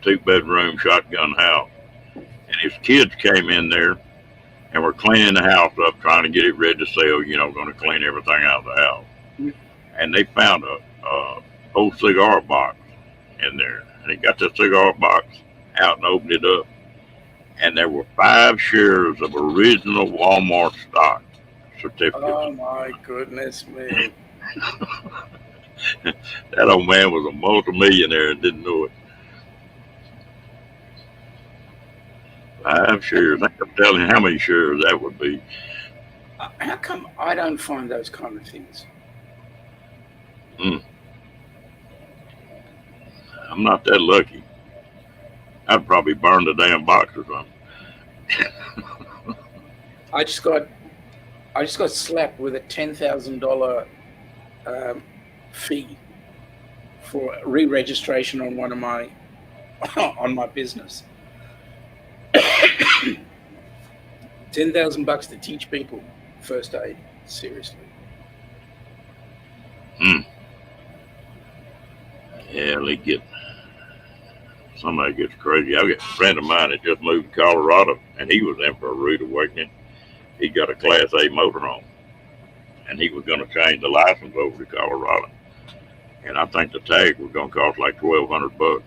two-bedroom shotgun house, and his kids came in there and were cleaning the house up, trying to get it ready to sell. Going to clean everything out of the house, and they found a old cigar box in there, and he got the cigar box out and opened it up, and there were 5 shares of original Walmart stock certificates. Oh my goodness me. That old man was a multimillionaire and didn't know it. 5 shares. I kept telling him how many shares that would be. How come I don't find those kind of things? Mm, I'm not that lucky. I'd probably burn the damn box or something. I just got slapped with a $10,000 fee for re-registration on one of my on my business. $10,000 to teach people first aid. Seriously. Mm. Yeah, they get somebody gets crazy. I got a friend of mine that just moved to Colorado, and he was in for a rude awakening. He got a Class A motorhome, and he was going to change the license over to Colorado. And I think the tag was going to cost like $1,200.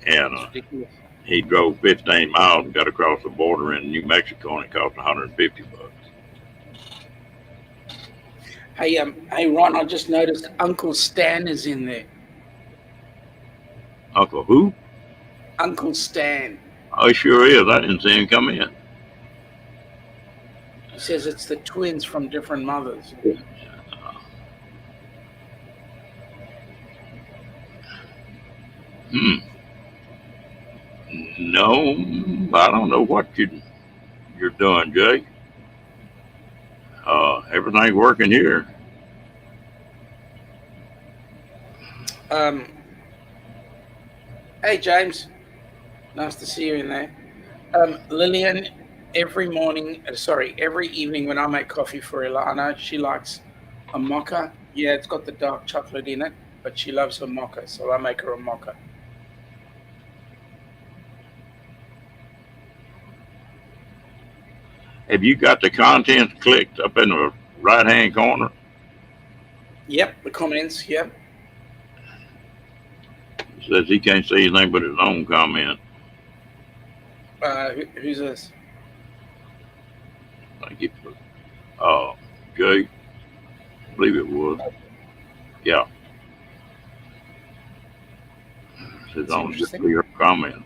And It's ridiculous. he drove 15 miles and got across the border in New Mexico, and it cost $150. Hey, Ron, I just noticed Uncle Stan is in there. Uncle who? Uncle Stan. Oh, he sure is. I didn't see him come in. He says it's the twins from different mothers. Hmm. No, I don't know what you're doing, Jay. Everything's working here. Um, hey, James. Nice to see you in there. Lillian, every evening when I make coffee for Ilana, she likes a mocha. Yeah, it's got the dark chocolate in it, but she loves her mocha, so I make her a mocha. Have you got the contents clicked up in the right hand corner? Yep, the comments. Yep. It says he can't see anything but his own comment. Who's this? Thank you. Jay, I believe it was. Yeah. It says That's on just interesting. your comments.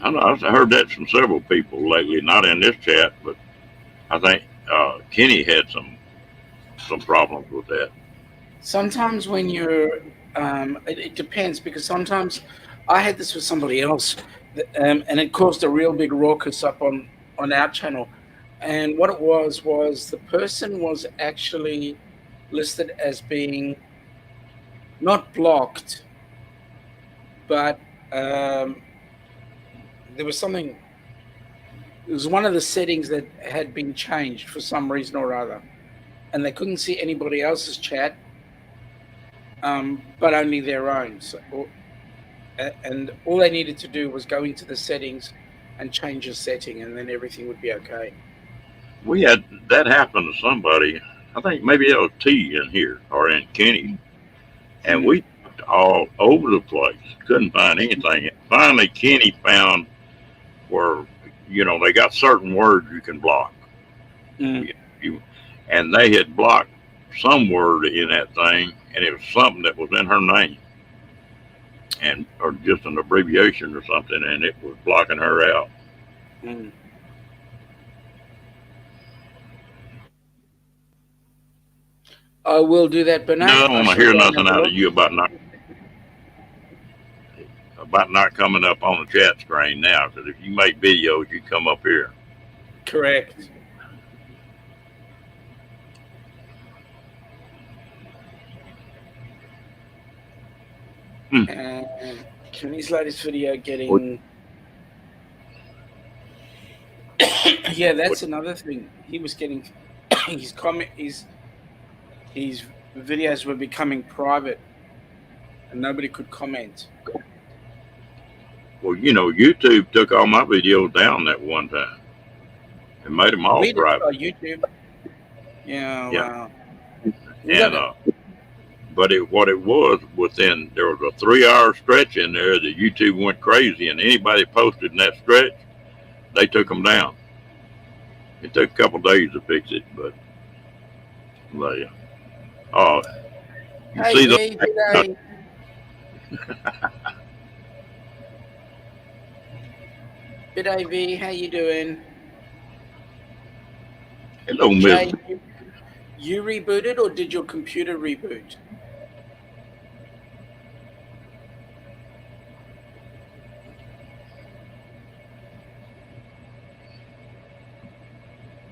I know, I've heard that from several people lately, not in this chat, but I think Kenny had some problems with that. Sometimes when it depends because sometimes I had this with somebody else, and it caused a real big raucous up on our channel. And what it was the person was actually listed as being not blocked, but um, there was something. It was one of the settings that had been changed for some reason or other, and they couldn't see anybody else's chat, but only their own. And all they needed to do was go into the settings and change a setting, and then everything would be okay. We had that happen to somebody. I think maybe that was T in here or in Kenny, and Mm, we looked all over the place, couldn't find anything. Finally, Kenny found where they got certain words you can block. mm. You, and they had blocked some word in that thing, and it was something that was in her name, and or just an abbreviation or something, and it was blocking her out. Mm. I will do that, No, I Bernay. don't I want to shall hear go and nothing have a out of look. you about not coming up on the chat screen now. Because if you make videos, you come up here. Correct. Hmm. And Kenny's latest video What, getting. Yeah, what, that's another thing. He was getting his comment. His videos were becoming private, and nobody could comment. well, YouTube took all my videos down that one time and made them all We did private. YouTube. Yeah, Yeah, wow. We got and but what it was within there was a 3 hour stretch in there that YouTube went crazy, and anybody posted in that stretch, they took them down. It took a couple days to fix it, but yeah. Oh, you Hey see the V, G'day. G'day V, how you doing? hello, Miss. Jay, you rebooted or did your computer reboot?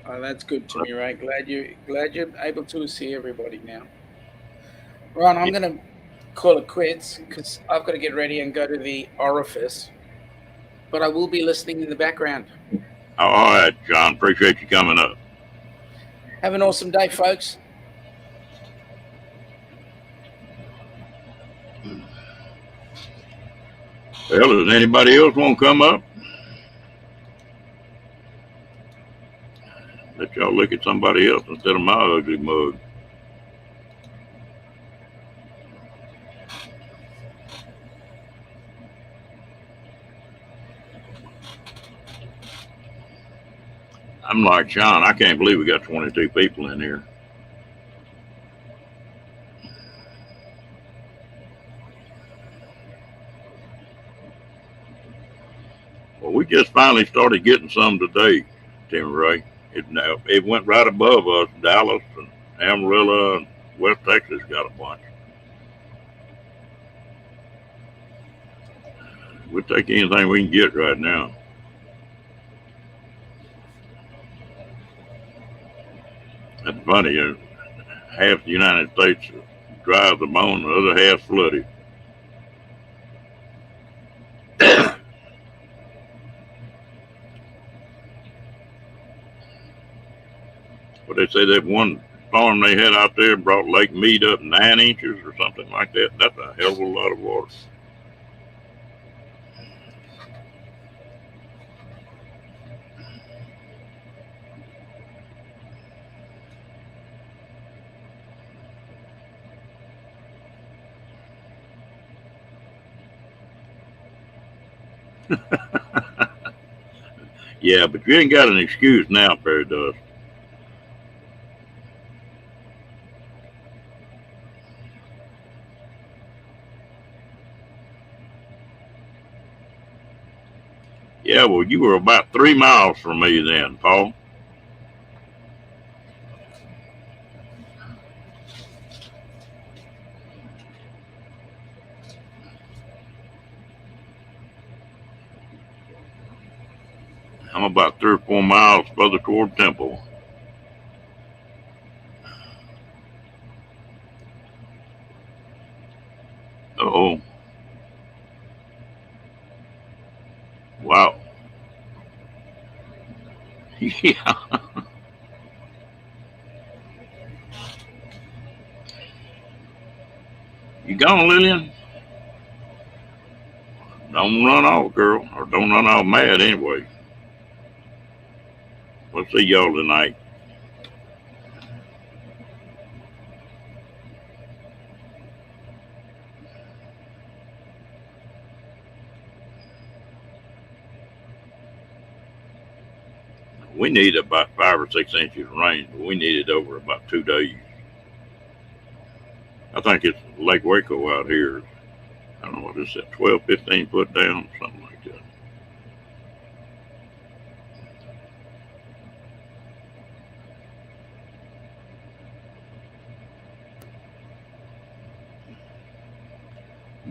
Oh, that's good to me, right? Glad you're able to see everybody now. Ron, I'm gonna call it quits because I've got to get ready and go to the orifice. But I will be listening in the background. All right, John. Appreciate you coming up. Have an awesome day, folks. Well, does anybody else want to come up? Let y'all look at somebody else instead of my ugly mug. I'm like Sean. I can't believe we got 22 people in here. Well, we just finally started getting some today, Tim Ray. It went right above us. Dallas and Amarillo and West Texas got a bunch. We'll take anything we can get right now. That's funny. Half the United States dry as a bone, the other half flooded. But they say that one storm they had out there brought Lake Mead up 9 inches or something like that. That's a hell of a lot of water. Yeah, but you ain't got an excuse now, Perry does. Yeah, well, you were about 3 miles from me then, Paul. I'm about 3 or 4 miles further toward Temple. Oh, wow. Yeah. You gone, Lillian? Don't run off, girl, or don't run off mad anyway. We'll see y'all tonight. We need about 5 or 6 inches of rain, but we need it over about 2 days. I think it's Lake Waco out here. I don't know what is that, 12, 15 foot down, something like that.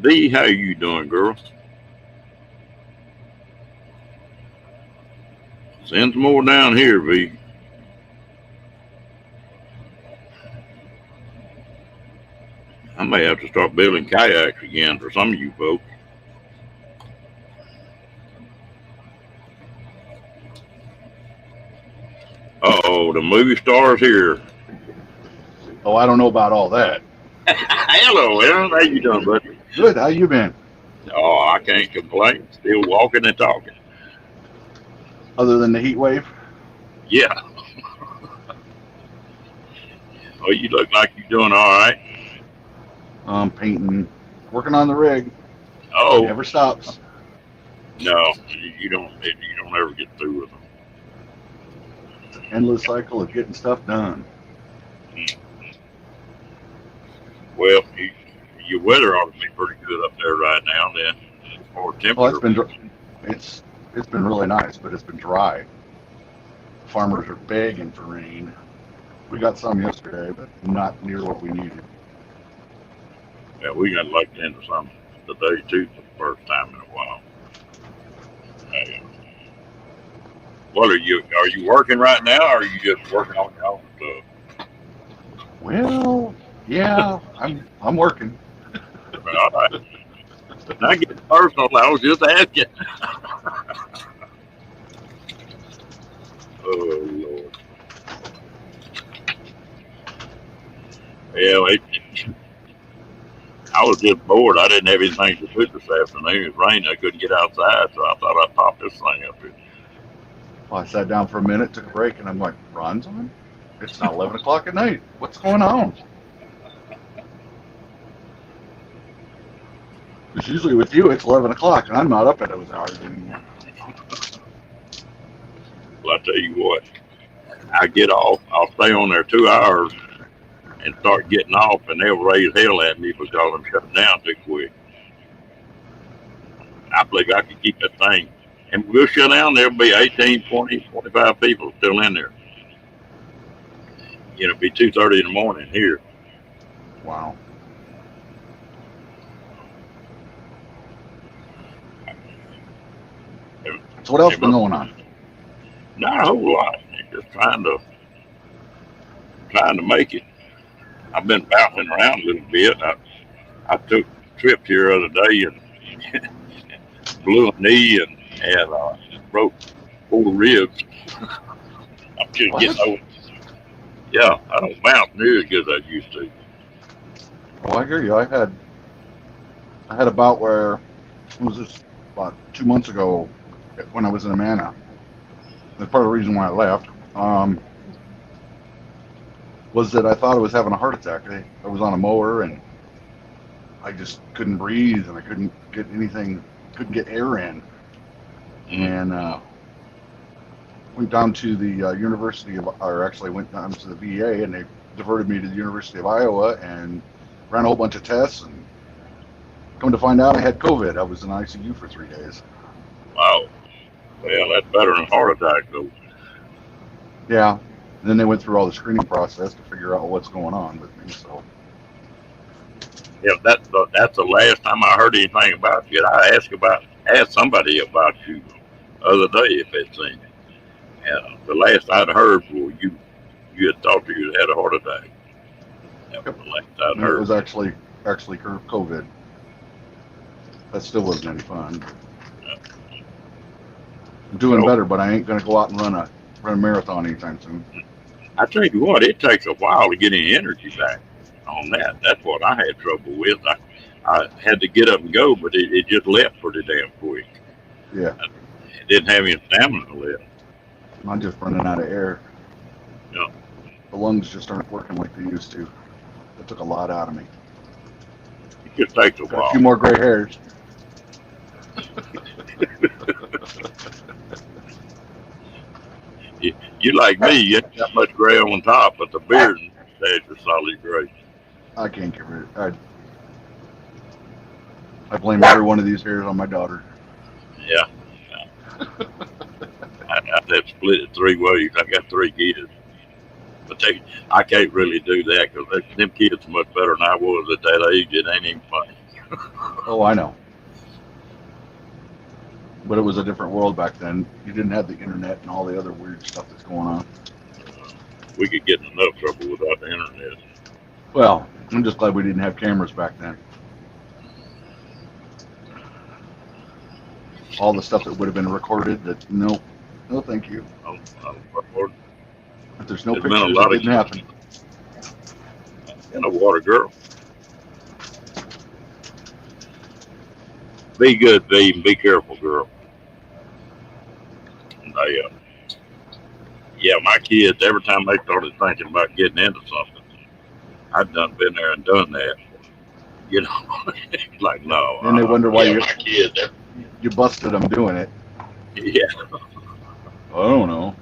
Dee, how you doing, girl? Send some more down here, V. I may have to start building kayaks again for some of you folks. Uh-oh, the movie star's here. Oh, I don't know about all that. Hello, Aaron. How you doing, buddy? Good. How you been? Oh, I can't complain. Still walking and talking. Other than the heat wave? Yeah. Oh, you look like you're doing all right. Painting, working on the rig. Oh, Never stops. no, you don't ever get through with them. It's an endless cycle of getting stuff done. Well, your weather ought to be pretty good up there right now, then. Or temperature. Well, it's been really nice, but it's been dry. Farmers are begging for rain. We got some yesterday, but not near what we needed. Yeah, we got lucked into some today too for the first time in a while. What are you working right now, or are you just working on your own stuff? Well, yeah, I'm working. All right. Not getting personal, I was just asking. Oh Lord. Yeah, I was just bored. I didn't have anything to do this afternoon. It rained. I couldn't get outside, so I thought I'd pop this thing up here. Well, I sat down for a minute, took a break, and I'm like, Ron's on? It's not 11 o'clock at night. What's going on? Because usually with you, it's 11 o'clock, and I'm not up at those hours anymore. Well, I tell you what, I get off. I'll stay on there 2 hours and start getting off, and they'll raise hell at me because I'm shutting down too quick. I believe I can keep that thing. And we'll shut down, there'll be 18, 20, 25 people still in there. It'll be 2:30 in the morning here. Wow. So what else been going on? Not a whole lot. Just trying to make it. I've been bouncing around a little bit. I took a trip here the other day and blew a knee and broke 4 ribs. I'm just getting over. Yeah, I don't bounce near as good as I used to. Oh, I hear you. I had a bout where, was this about 2 months ago when I was in Amana. That's part of the reason why I left. Was that I thought I was having a heart attack. I was on a mower and I just couldn't breathe and I couldn't get air in. And went down to the went down to the VA and they diverted me to the University of Iowa and ran a whole bunch of tests and come to find out I had COVID. I was in ICU for 3 days. Wow. Well, that's better than a heart attack, though. Yeah. And then they went through all the screening process to figure out what's going on with me. So. Yeah, that's the last time I heard anything about you. I asked somebody about you the other day if they'd seen you. The last I'd heard, well, you had thought you had a heart attack. That was Yep. the last I'd And it heard. was actually COVID. That still wasn't any fun. I'm doing So better, but I ain't gonna go out and run a marathon anytime soon. I tell you what, it takes a while to get any energy back on that. That's what I had trouble with. I had to get up and go, but it just left pretty damn quick. Yeah, It didn't have any stamina left. I'm just running out of air. You know, The lungs just aren't working like they used to. It took a lot out of me. it just takes a Got a few while. more gray hairs. You like me, you ain't got much gray on top, but the beard and mustache is solid gray. I can't get rid of it. I blame every one of these hairs on my daughter. Yeah, I had to split it three ways. I got three kids, but I can't really do that because them kids are much better than I was at that age. It ain't even funny. Oh, I know. But it was a different world back then. You didn't have the internet and all the other weird stuff that's going on. We could get in enough trouble without the internet. Well, I'm just glad we didn't have cameras back then. All the stuff that would have been recorded, that no, thank you. Or If there's no there's been a pictures, it lot of didn't happen. in a water girl. Be good, babe, and be careful, girl. And yeah, my kids, every time they started thinking about getting into something, I'd done been there and done that. You know, like, no. Then they wonder why Yeah, my kids, you busted them doing it. yeah. I don't know,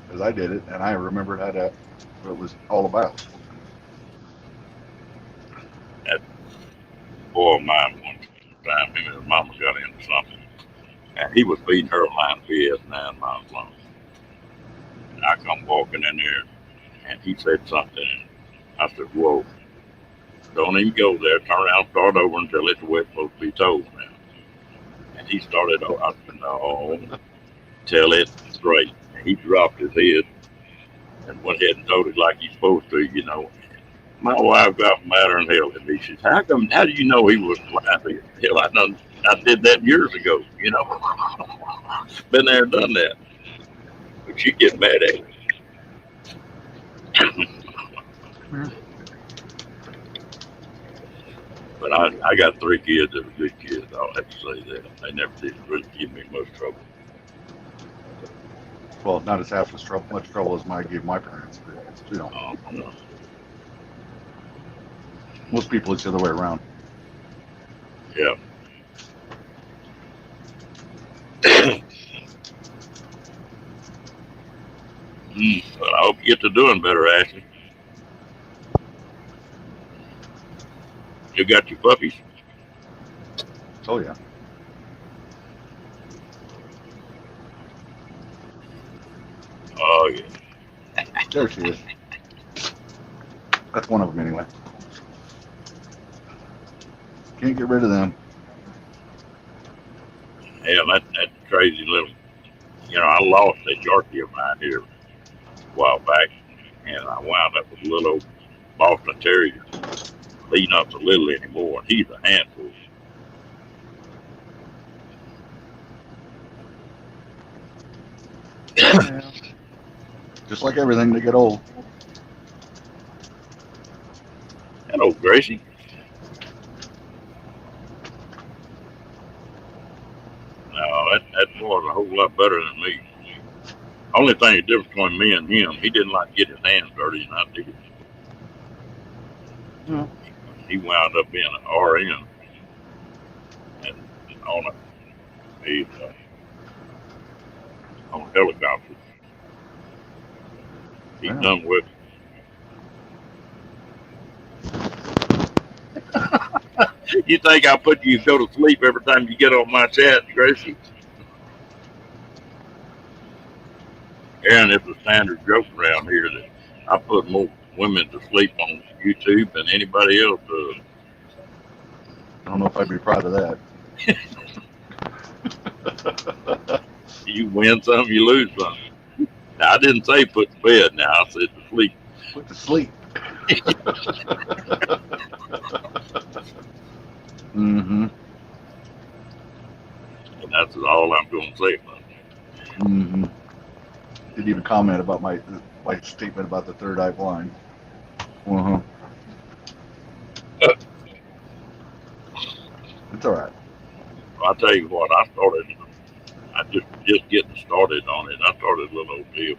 because I did it and I remembered what it was all about. That boy of mine one time, him and his mama got into something, and he was feeding her a line of BS 9 miles long. And I come walking in there, and he said something, and I said, whoa, don't even go there. Turn around, start over until it's where it's supposed to be told now. And he started, oh, I said, no, tell it straight. And he dropped his head and went ahead and told it like he's supposed to, you know. My wife got madder than hell at me. She said, how do you know he was lying? Hell, I did that years ago, you know. Been there and done that. But she get mad at me. But I got three kids that are good kids. I'll have to say that. They never did really give me much trouble. Well, not as much trouble as I gave my parents. But, No. most people it's the other way around. Yeah. But I hope you get to doing better, Ashley. You got your puppies? Oh yeah. Oh, yeah. There she is. That's one of them anyway. Can't get rid of them. Yeah, that crazy little, you know, I lost a Yorkie of mine here a while back, and I wound up with a little old Boston Terrier. He's not so little anymore, and he's a handful. Yeah. Just like everything, they get old. Hello, Gracie. No, that boy's a whole lot better than me. Only thing the difference between me and him, he didn't like to get his hands dirty, and I did. Yeah. He wound up being an RN and on a helicopter. He's Yeah. done with. You think I put you to go to sleep every time you get on my chat, Gracie? Aaron, it's a standard joke around here that I put more women to sleep on YouTube than anybody else does. I don't know if I'd be proud of that. You win some, you lose some. Now, I didn't say put to bed. Now I said to sleep, Put to sleep. Mm-hmm. and that's all I'm going to say about it. Mm-hmm. Didn't even comment about my statement about the third eye blind. Uh-huh. It's all right. I tell you what, I just getting started on it. I started a little old deal.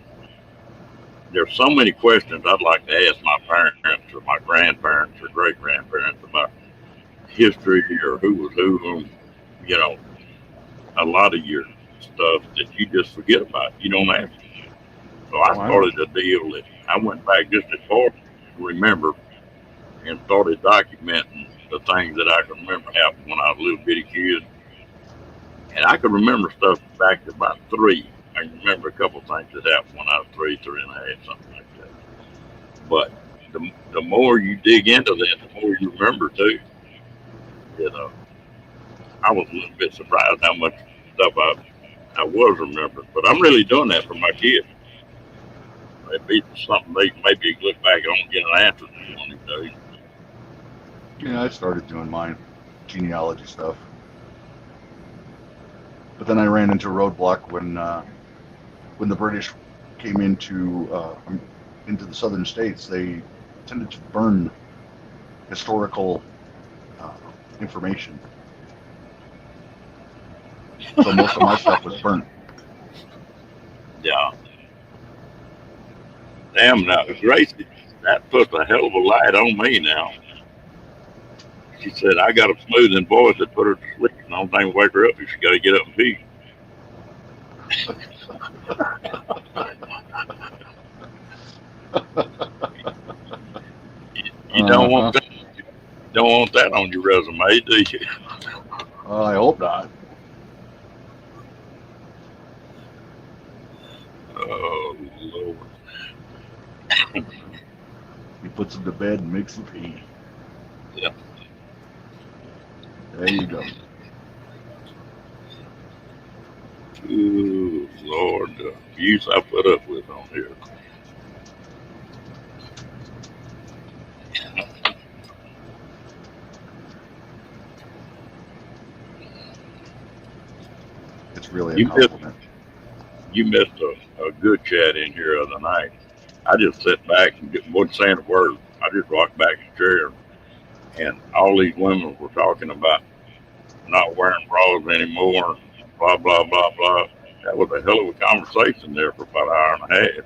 There's so many questions I'd like to ask my parents or my grandparents or great grandparents about history or who was who, and, you know, a lot of your stuff that you just forget about. You don't ask. So I Oh, I know. started a deal that I went back just as far to remember and started documenting the things that I can remember happened when I was a little bitty kid. And I can remember stuff back to about three. I can remember a couple of things that happened when I was three and a half, something like that. But the more you dig into that, the more you remember too. You know, I was a little bit surprised how much stuff I was remembering. But I'm really doing that for my kids. Maybe something they maybe look back on and get an answer to one of these days. Yeah, I started doing mine genealogy stuff, but then I ran into a roadblock when the British came into the southern states. They tended to burn historical uh, information, so most of my stuff was burnt. Yeah. Damn now, Gracie, that puts a hell of a light on me now. She said, I got a smoothing voice that put her to sleep. And the only thing to wake her up is she got to get up and pee. You don't want Uh-huh. that. Don't want that on your resume, do you? Well, I hope not. Oh Lord. He puts them to bed and makes them pee. Yeah. There you go. Ooh, Lord, the abuse I put up with on here. It's really a You missed compliment. you missed a good chat in here the other night. I just sat back and wasn't saying a word. I just rocked back in the chair, and all these women were talking about not wearing bras anymore, blah blah blah blah. That was a hell of a conversation there for about an hour and a half.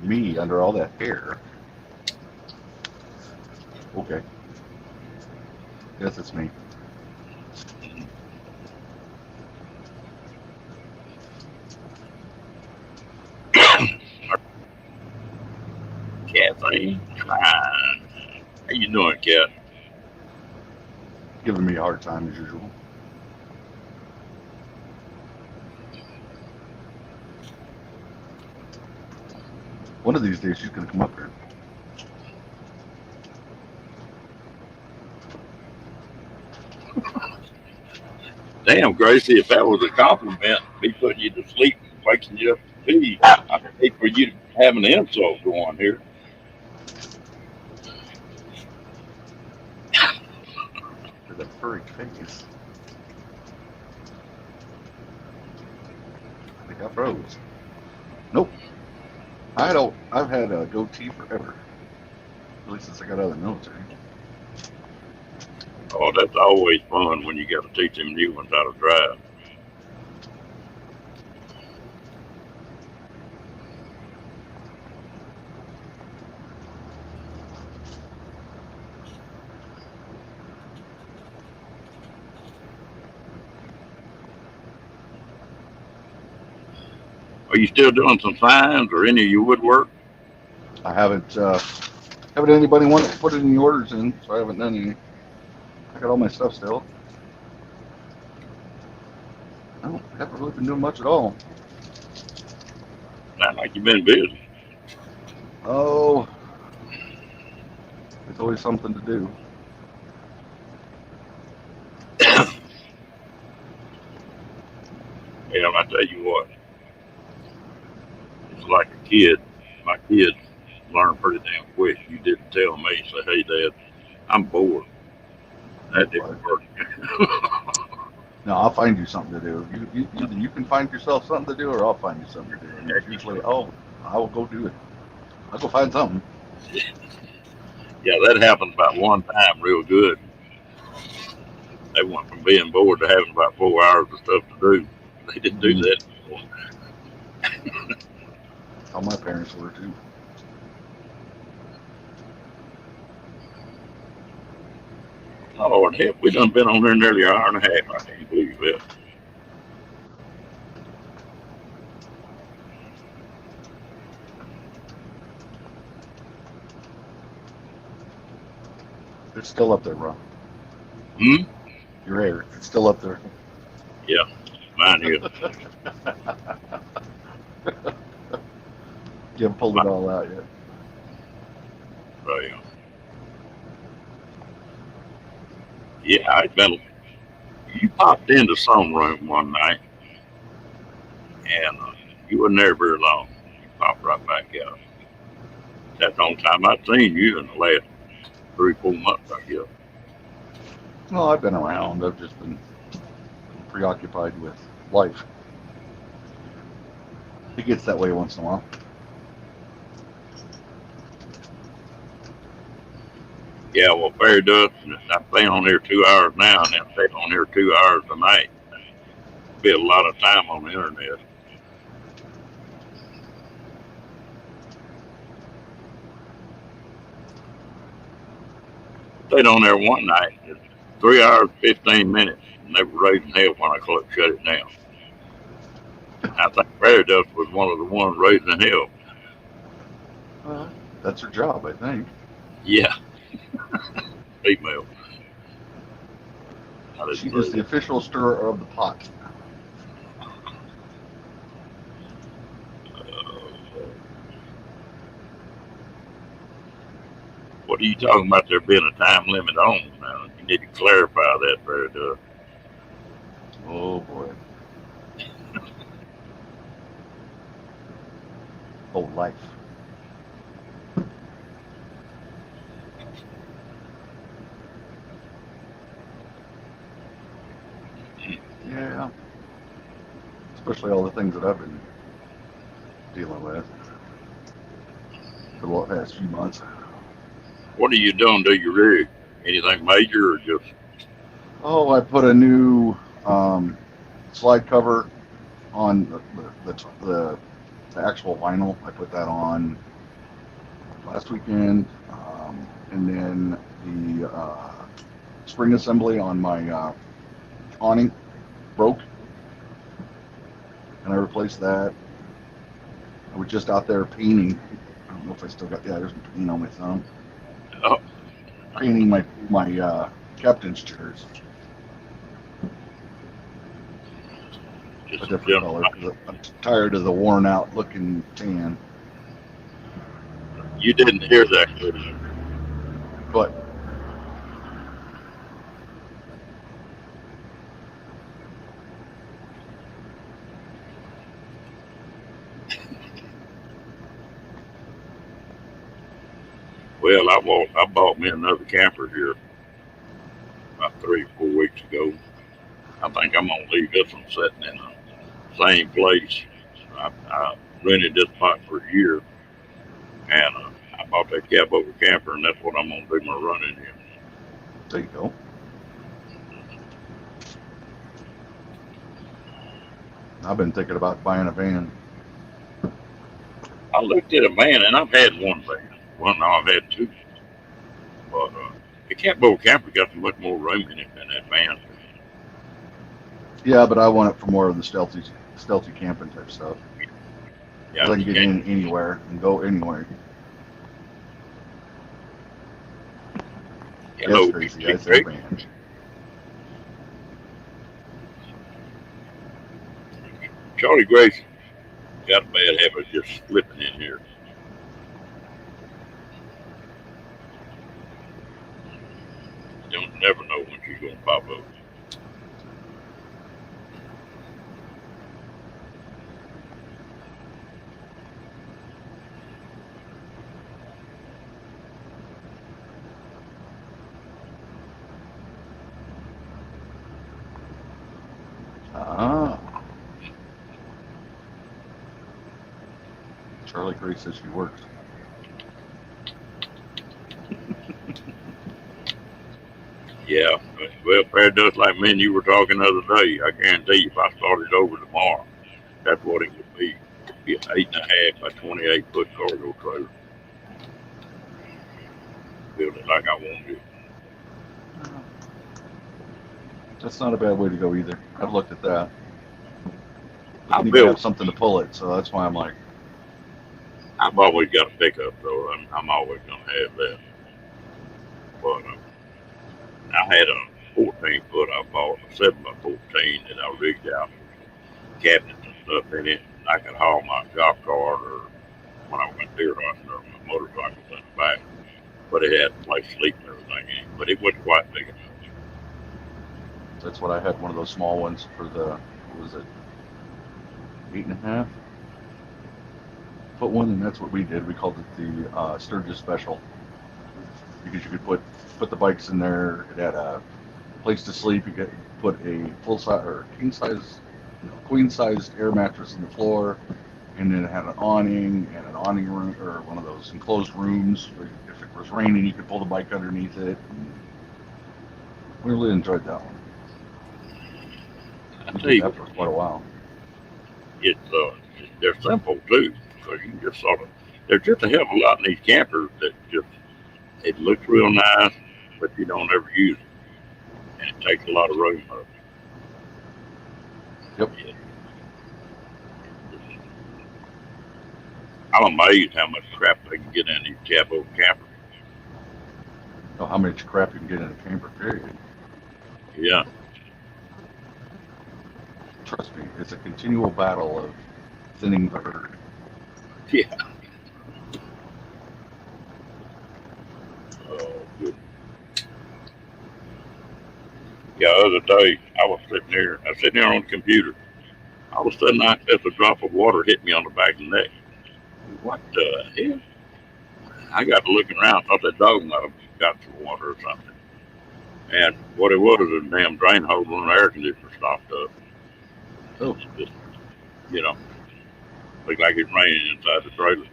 Me under all that hair. Okay. Yes, it's me. Kathleen, hi. How you doing, Kat? Giving me a hard time as usual. One of these days she's gonna come up here. Damn, Gracie, if that was a compliment, me putting you to sleep and waking you up to pee, I'd hate for you to have an insult go on here. With that furry face. I think I froze. Nope. I've had a goatee forever. At least since I got out of the military. Oh, that's always fun when you got to teach them new ones how to drive. Are you still doing some signs or any of your woodwork? I haven't anybody want to put any orders in, so I haven't done any. I got all my stuff still. I haven't really been doing much at all. Not like you've been busy. Oh, it's always something to do. Yeah, I tell you what, it's like a kid. My kids learn pretty damn quick. You didn't tell me, say, hey, Dad, I'm bored. That didn't But work. no, I'll find you something to do. Either you can find yourself something to do, or I'll find you something to do. And it's usually, oh, I will go do it. I'll go find something. Yeah, that happened about one time real good. They went from being bored to having about 4 hours of stuff to do. They didn't do Mm, that anymore. how my parents were too. Oh, Lord, hell, we done been on there nearly an hour and a half. I can't believe that. It's still up there, bro. Hmm? Your hair, it's still up there. Yeah, mine is. You haven't pulled it all out yet. Right. Yeah, I've been. You popped into some room one night, and you wasn't there very long. You popped right back out. That's the only time I've seen you in the last 3, 4 months, I guess. No, I've been around. I've just been preoccupied with life. It gets that way once in a while. Yeah, well, fairy dust, I've been on here 2 hours now, and they'll stay on here 2 hours a night. Be a lot of time on the internet. Stayed on there one night, it's 3 hours, 15 minutes, and they were raising hell when I shut it down. I think fairy dust was one of the ones raising hell. Well, that's her job, I think. Yeah, female. I She didn't is say the that. official stirrer of the pot. Uh, what are you talking about there being a time limit on now? You need to clarify that, fairy dust. Oh boy. Oh, life. Yeah. Especially all the things that I've been dealing with for the past few months. What are you doing to your rig? Anything major or just Oh, I put a new slide cover on the actual vinyl. I put that on last weekend, and then the spring assembly on my awning broke, and I replaced that. I was just out there painting. I don't know if I still got, yeah, there's some paint on my thumb. oh, Painting my captain's chairs just a some different general? color because I'm tired of the worn out looking tan. You didn't hear that good. But Well, I bought me another camper here about 3 or 4 weeks ago. I think I'm gonna leave this one sitting in the same place. I rented this spot for a year, and I bought that cab over camper, and that's what I'm gonna do my running in. there you go. I've been thinking about buying a van. I looked at a van, and I've had one van. Well, no, I've had two, but the cab over camper got so much more room in it than that van. Yeah, but I want it for more of the stealthy camping type stuff. Because Yeah, I can you get can't. in anywhere and go anywhere. Yes, Hello, Tracy, I Big said Greg. van. Charlie Grace got a bad habit of just slipping in here. You don't never know when she's gonna pop up. Ah, Charlie Gray says she works. Yeah. Well, paired just like me and you were talking the other day. I guarantee you, if I started over tomorrow, that's what it would be. Be an 8.5 by 28-foot cargo trailer. Build it like I wanted it. That's not a bad way to go either. I've looked at that. But I then you gotta have built. something to pull it, so that's why I'm like, I've always got a pickup though. I'm always gonna have that. But I had a 14 foot I bought, a 7 by 14 that I rigged out cabinets and stuff in it. And I could haul my golf cart or when I went deer hunting or my motorcycles in the back. But it had a place to sleep and everything in it. But it wasn't quite big enough. that's what I had, one of those small ones for the, what was it, 8.5 foot one, and that's what we did. We called it the Sturgis Special because you could put the bikes in there. It had a place to sleep. You could put a full size or king size, queen sized air mattress on the floor, and then it had an awning and an awning room or one of those enclosed rooms. Where if it was raining, you could pull the bike underneath it. And we really enjoyed that one. I We tell did you that what, for quite a while. it's they're simple too. So you can just sort of there's just a hell of a lot in these campers that just it looks real nice, but you don't ever use it, and it takes a lot of room up. Yep. It, I'm amazed how much crap they can get in these cabo campers. Know how much crap you can get in a camper, period. Yeah, Trust me, it's a continual battle of thinning the herd. yeah. Oh, good. Yeah, the other day I was sitting here on the computer. All of a sudden, I felt a drop of water hit me on the back of the neck. What the hell? I got to looking around. Thought that dog might have got some water or something. And what it was a damn drain hole on the air conditioner stopped up. Oh, It just, you know, looked like it's raining inside the trailer.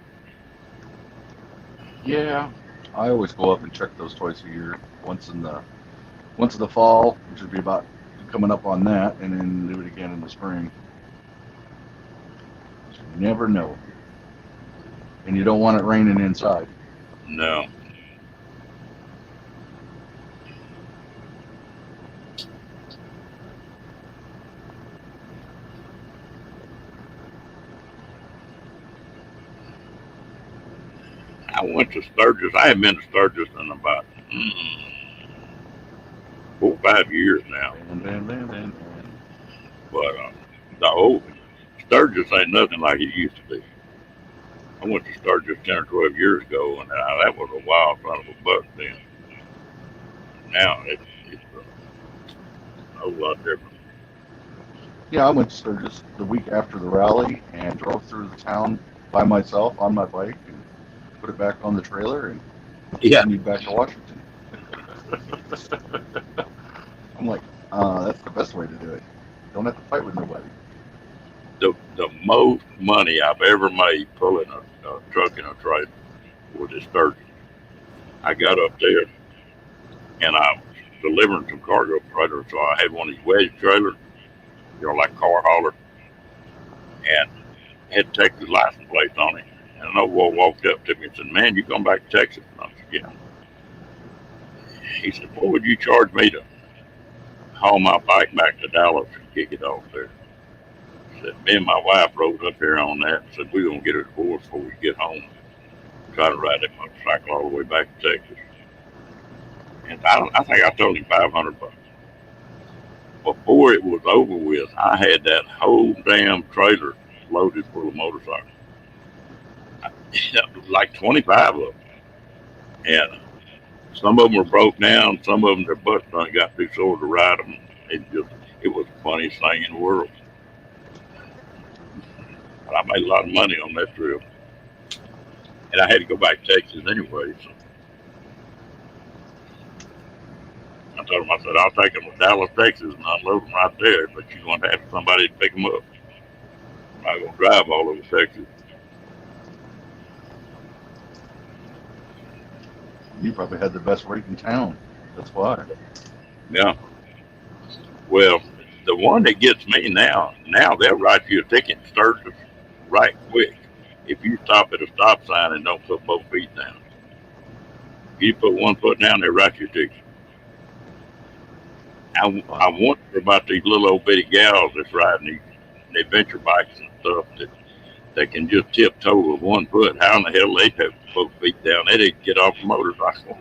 yeah. I always go up and check those twice a year. Once in the fall, which would be about coming up on that, and then do it again in the spring. You never know, and you don't want it raining inside. No, I went to Sturgis. I haven't been to Sturgis in about 4 or 5 years now. Bam, bam, bam, bam, bam. But the old Sturgis ain't nothing like it used to be. I went to Sturgis 10 or 12 years ago, and that was a wild son of a buck then. Now it's a whole lot different. Yeah, I went to Sturgis the week after the rally and drove through the town by myself on my bike and put it back on the trailer and Yeah, continued back to Washington. I'm like, that's the best way to do it. Don't have to fight with nobody. the most money I've ever made pulling a truck and a trailer was at Sturgis. I got up there and I was delivering some cargo trailers, so I had one of these wedge trailers, like car hauler, and had Texas license plates on it. And an old boy walked up to me and said, "Man, you come back to Texas?" And I said, "Yeah." He said, "What would you charge me to haul my bike back to Dallas and kick it off there?" I said, "Me and my wife rode up here on that and said we're gonna get a divorce before we get home. Try to ride that motorcycle all the way back to Texas." And I think I told him $500. Before it was over with, I had that whole damn trailer loaded full of motorcycles. Like 25 of them. And some of them were broke down, some of them their butts done got too sore to ride them. It was the funniest thing in the world. But I made a lot of money on that trip. And I had to go back to Texas anyway, so I told him, I said, I'll take them to Dallas, Texas, and unload them right there, but you're going to have somebody to pick them up. I'm not going to drive all over Texas. You probably had the best rate in town. That's why. Yeah. Well, the one that gets me now they'll write you a ticket in Sturgis right quick if you stop at a stop sign and don't put both feet down. If you put one foot down, they write you a ticket. I wonder about these little old bitty gals that's riding these adventure bikes and stuff that can just tiptoe with one foot. How in the hell they put both feet down? They didn't get off the motorcycle.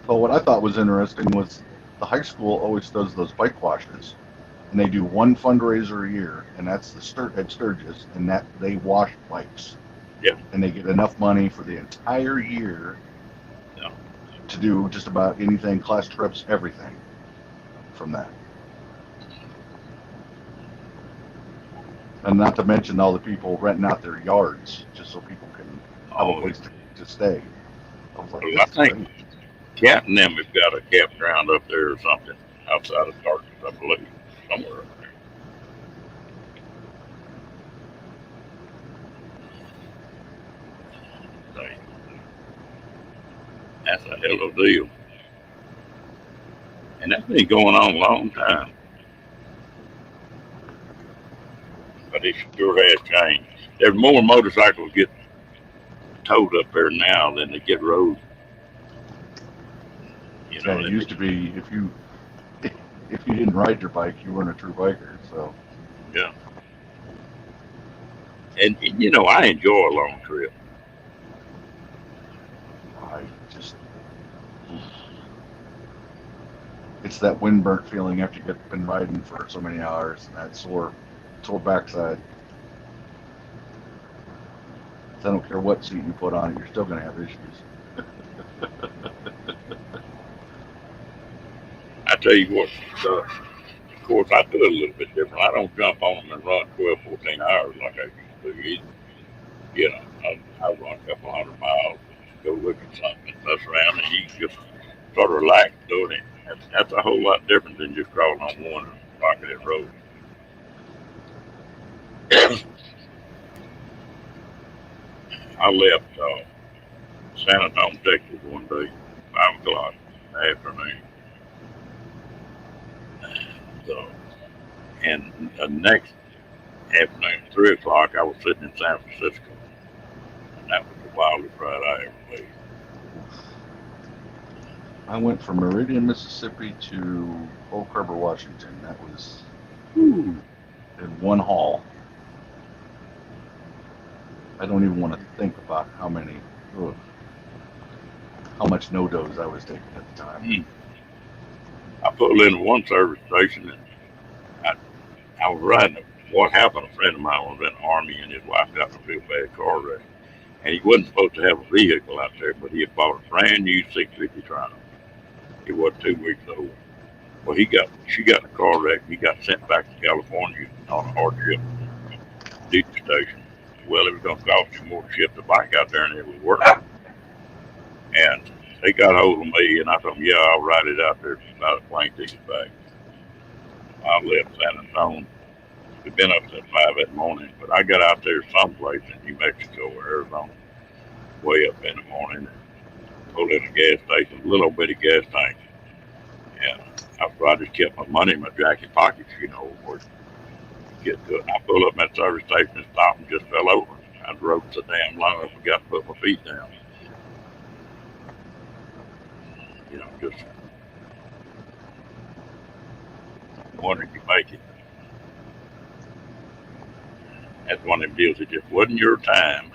Well, what I thought was interesting was the high school always does those bike washes, and they do one fundraiser a year, and that's at Sturgis, and that they wash bikes. Yeah. And they get enough money for the entire year. Yeah. To do just about anything, class trips, everything from that. And not to mention all the people renting out their yards just so people can have a place to stay. I was like, I think Cat and them have got a campground up there or something outside of Sturgis, I believe, somewhere up there. That's a hell of a deal. And that's been going on a long time. But it sure has changed. There's more motorcycles get towed up there now than they get rode. You know, it used to be if you didn't ride your bike, you weren't a true biker. So yeah. And you know, I enjoy a long trip. It's that wind burnt feeling after you've been riding for so many hours and that sore backside. I don't care what seat you put on it, you're still going to have issues. I tell you what, of course, I do it a little bit different. I don't jump on them and run 12, 14 hours like I used to do either. You know, I run a couple 100 miles, go look at something, and mess around, and you just sort of relax doing it. That's a whole lot different than just crawling on one and rocking it road. I left San Antonio, Texas one day, 5 o'clock in the afternoon. So, and the next afternoon, 3 o'clock, I was sitting in San Francisco. And that was the wildest ride I ever made. I went from Meridian, Mississippi to Oak Harbor, Washington. That was in one haul. I don't even want to think about how much no-dos I was taking at the time. I pulled into one service station and I was riding. What happened, a friend of mine was in the Army and his wife got in a real bad car wreck. And he wasn't supposed to have a vehicle out there, but he had bought a brand new 650 Triumph. It was 2 weeks old. Well, she got in a car wreck. He got sent back to California on a hardship duty station. Well, it was going to cost you more to ship the bike out there than it was worth. And they got hold of me, and I told them, yeah, I'll ride it out there about a plane ticket back. I left San Antonio. We'd been up since 5 that morning, but I got out there someplace in New Mexico or Arizona, way up in the morning, and pulled in a gas station, a little bitty gas tank. And I just kept my money in my jacket pockets, you know, where to get to it. I pulled up at that service station and stopped and just fell over. I drove so damn long I forgot to put my feet down. You know, just wondering if you make it. That's one of them deals that just wasn't your time.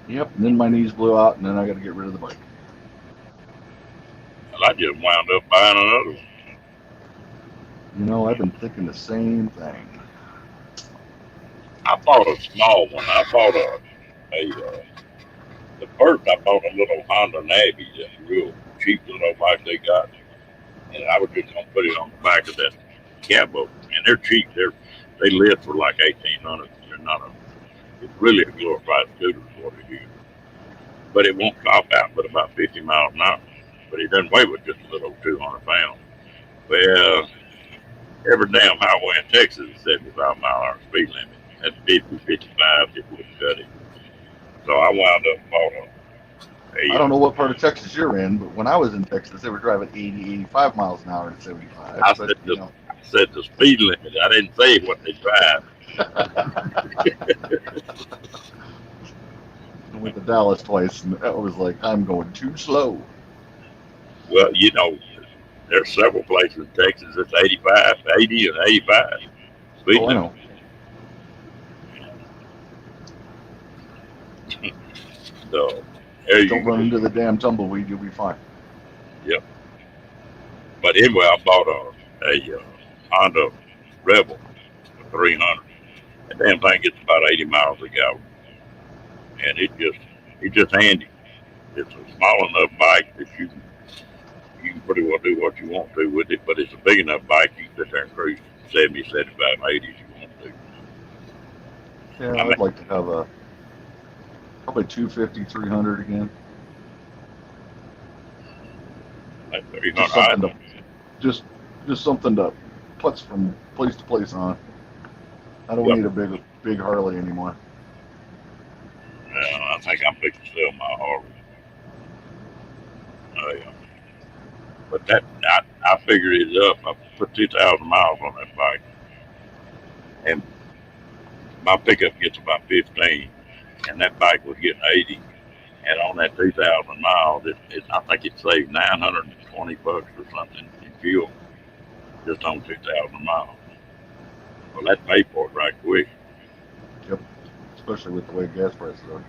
Yep, and then my knees blew out, and then I got to get rid of the bike. Well, I just wound up buying another one. You know, I've been thinking the same thing. I bought a small one. I bought the first I bought a little Honda Navy, just real cheap little bike they got. and I was just gonna put it on the back of that catboat. And they're cheap. They live for like 1800. They're not a. It's really a glorified scooter is what it is. But it won't top out but about 50 miles an hour. But it doesn't weigh but just a little over 200 pounds. Well, every damn highway in Texas is 75-mile-an-hour speed limit. At 50, 55, it wouldn't cut it. So I wound up bought I don't know what part of Texas you're in, but when I was in Texas, they were driving 80, 85 miles an hour and 75. I But, said I said the speed limit. I didn't say what they drive. I went to Dallas twice, and that was like, I'm going too slow. Well, there's several places in Texas that's 85, 80, and 85 speed Oh, I limit. know. So there you Don't go. run into the damn tumbleweed, you'll be fine. Yep. But anyway, I bought a Honda Rebel 300. That damn thing gets about 80 miles a gallon, and it's just handy. It's a small enough bike that you can pretty well do what you want to with it, but it's a big enough bike you can sit there and cruise 70, 75, 80 if you want to. Yeah, I mean, I'd like to have a probably 250, 300 again. that Just 300, something to just something to putz from place to place on. I don't yep. need a big Harley anymore. I think I'm fixing to sell my Harley. Yeah. But I figured it up. I put 2,000 miles on that bike, and my pickup gets about 15, and that bike was getting 80. And on that 2,000 miles, I think it saved $920 or something in fuel just on 2,000 miles. Well, that paid for it right quick. Yep, especially with the way gas prices are.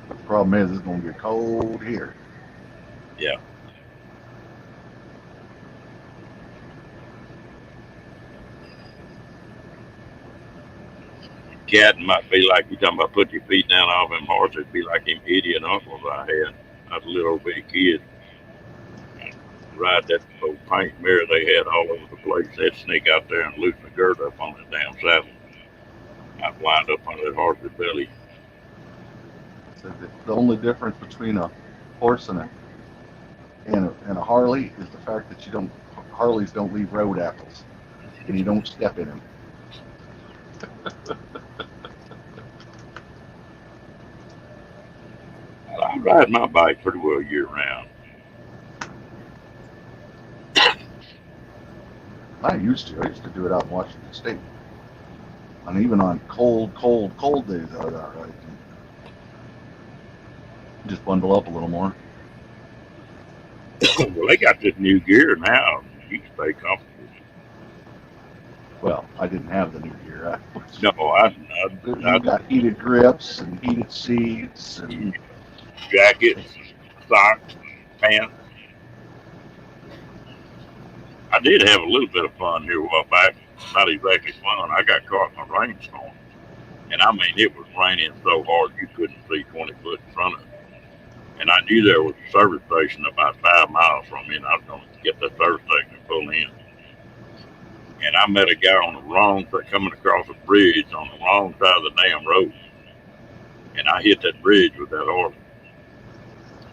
But the problem is, it's going to get cold here. Yeah. Cat might be like you talking about putting your feet down off them horses. It'd be like them idiot uncles I had. I was a little bitty kid. Ride that old paint mirror they had all over the place. They'd sneak out there and loosen the girth up on the damn saddle. I'd wind up under that horse's belly. So the only difference between a horse and a Harley is the fact that Harleys don't leave road apples, and you don't step in them. I ride my bike pretty well year round. I used to do it out in Washington State, and even on cold days, I was out right. Just bundle up a little more. Well, they got this new gear now. You can stay comfortable. Well, I didn't have the new gear. No, You got heated grips and heated seats and jackets, socks, pants. I did have a little bit of fun here a while back. Not exactly fun. I got caught in a rainstorm. And I mean, it was raining so hard you couldn't see 20 foot in front of you. And I knew there was a service station about 5 miles from me, and I was going to get that service station and pull in. And I met a guy on the wrong side, coming across a bridge on the wrong side of the damn road. And I hit that bridge with that Harley.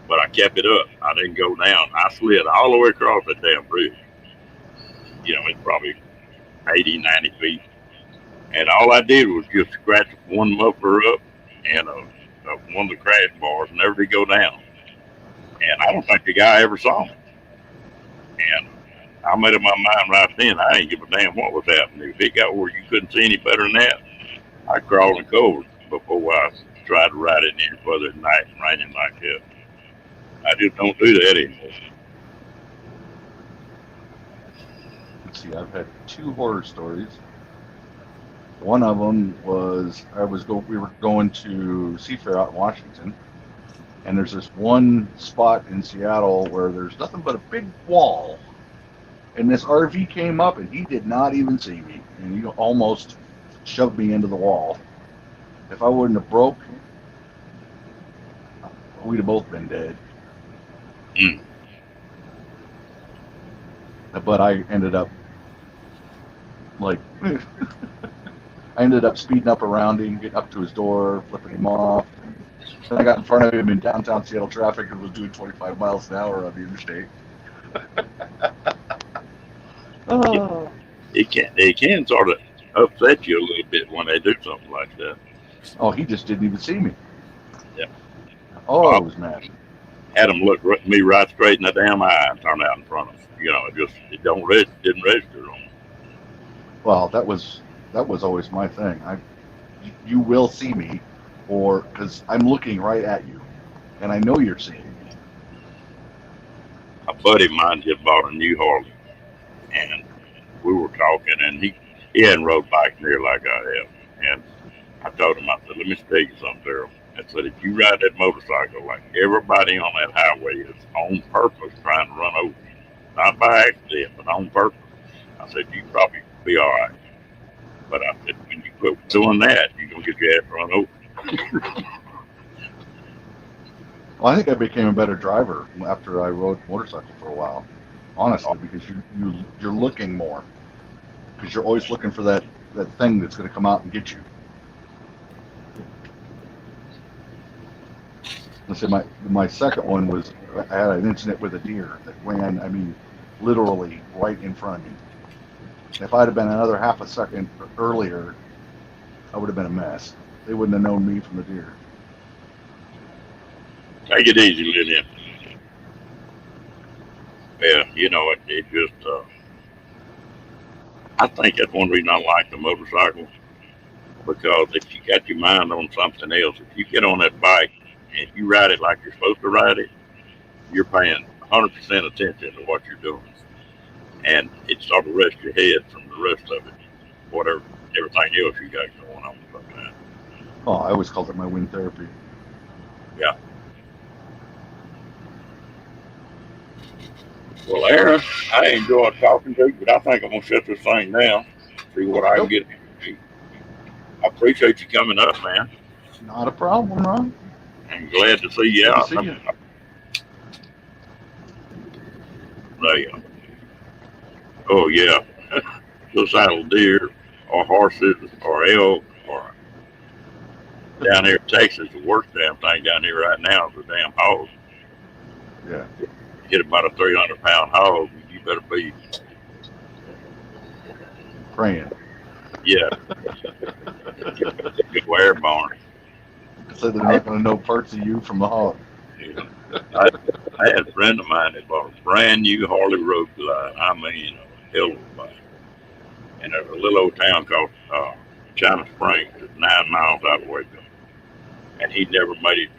But I kept it up. I didn't go down. I slid all the way across that damn bridge. It's probably 80, 90 feet. And all I did was just scratch one muffler up and one of the crash bars, and never did go down. And I don't think the guy ever saw me. And I made up my mind right then, I ain't give a damn what was happening. If it got where you couldn't see any better than that, I'd crawl and cover before I tried to ride it any further at night and raining like that. I just don't do that anymore. let's see, I've had 2 horror stories. One of them was we were going to Seafair out in Washington, and there's this one spot in Seattle where there's nothing but a big wall, and this RV came up and he did not even see me, and he almost shoved me into the wall. If I wouldn't have broke, we'd have both been dead. Mm. But I ended up like I ended up speeding up around him, getting up to his door, flipping him off. Then I got in front of him in downtown Seattle traffic and was doing 25 miles an hour on the interstate. Oh. It can sort of upset you a little bit when they do something like that. Oh, he just didn't even see me. Yeah. Oh, I was mad. Had him look me right straight in the damn eye and turn out in front of him. It didn't register on him. Well, that was always my thing. You will see me, or because I'm looking right at you, and I know you're seeing me. A buddy of mine just bought a new Harley, and we were talking, and he hadn't rode bike near like I have. And I told him, I said, let me tell you something, Daryl. I said, if you ride that motorcycle like everybody on that highway is on purpose trying to run over you, not by accident, but on purpose, I said, you probably be all right. But I said, when you quit doing that, you're going to get your ass run over. Well, I think I became a better driver after I rode motorcycle for a while, honestly, because you're looking more, because you're always looking for that thing that's going to come out and get you. Let's say my second one was I had an incident with a deer that ran, I mean, literally right in front of me. If I'd have been another half a second earlier, I would have been a mess. They wouldn't have known me from the deer. Take it easy, Lillian. Yeah, it just, I think that's one reason I like the motorcycle, because if you got your mind on something else, if you get on that bike and you ride it like you're supposed to ride it, you're paying 100% attention to what you're doing. And it sort of rests your head from the rest of it, everything else you got going on sometimes. Oh, I always called it my wind therapy. Yeah. Well, Aaron, I enjoyed talking to you, but I think I'm going to shut this thing down, see what I can get. I appreciate you coming up, man. Not a problem, Ron. I'm glad to see you out. See you. Oh, yeah. Those saddle deer or horses or elk or down here in Texas, the worst damn thing down here right now is a damn hog. Yeah. Get about a 300-pound hog, you better be praying. Yeah. Good airborne. So they're not going to know parts of you from the hog. Yeah. I had a friend of mine that bought a brand new Harley Road Glide. I mean, a hell of a bike. And there's a little old town called China Springs, that's 9 miles out of Waco. And he never made it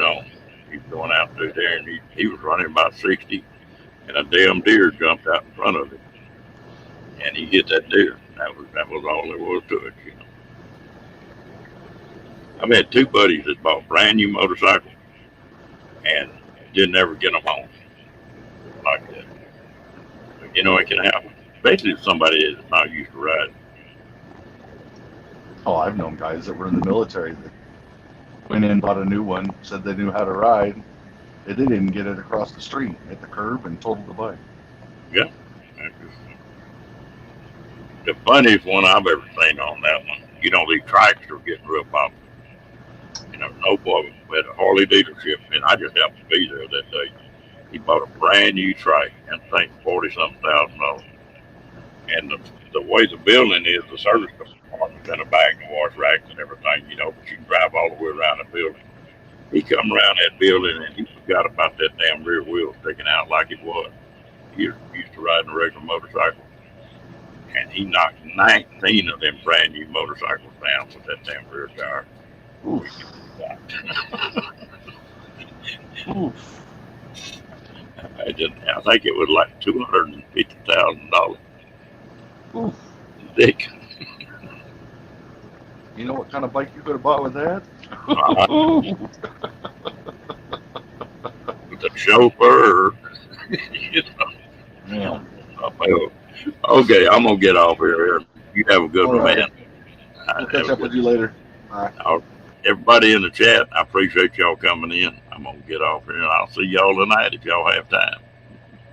home. He was going out through there, and he was running about 60, and a damn deer jumped out in front of him, and he hit that deer. That was all there was to it, I've had 2 buddies that bought brand new motorcycles and didn't ever get them home like that. But, it can happen, especially if somebody is not used to riding. Oh, I've known guys that were in the military that went in, bought a new one, said they knew how to ride, and they didn't get it across the street, hit the curb, and totaled the bike. Yeah. The funniest one I've ever seen on that one, these trikes are getting real popular. No boy at a Harley dealership, and I just happened to be there that day. He bought a brand new trike, and I think $40-something thousand. And the way the building is, the service department's in the back, and wash racks and everything, but you can drive all the way around the building. He come around that building, and he forgot about that damn rear wheel sticking out like it was. He was used to riding a regular motorcycle. And he knocked 19 of them brand new motorcycles down with that damn rear tire. Oof. Oof. I think it was like $250,000. Oof. Dick. You know what kind of bike you could have bought with that? With the chauffeur. Yeah. Okay, I'm gonna get off here. You have a good one, right, man. I'll catch up with you later. All right. Everybody in the chat, I appreciate y'all coming in. I'm gonna get off here, and I'll see y'all tonight if y'all have time.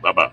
Bye bye.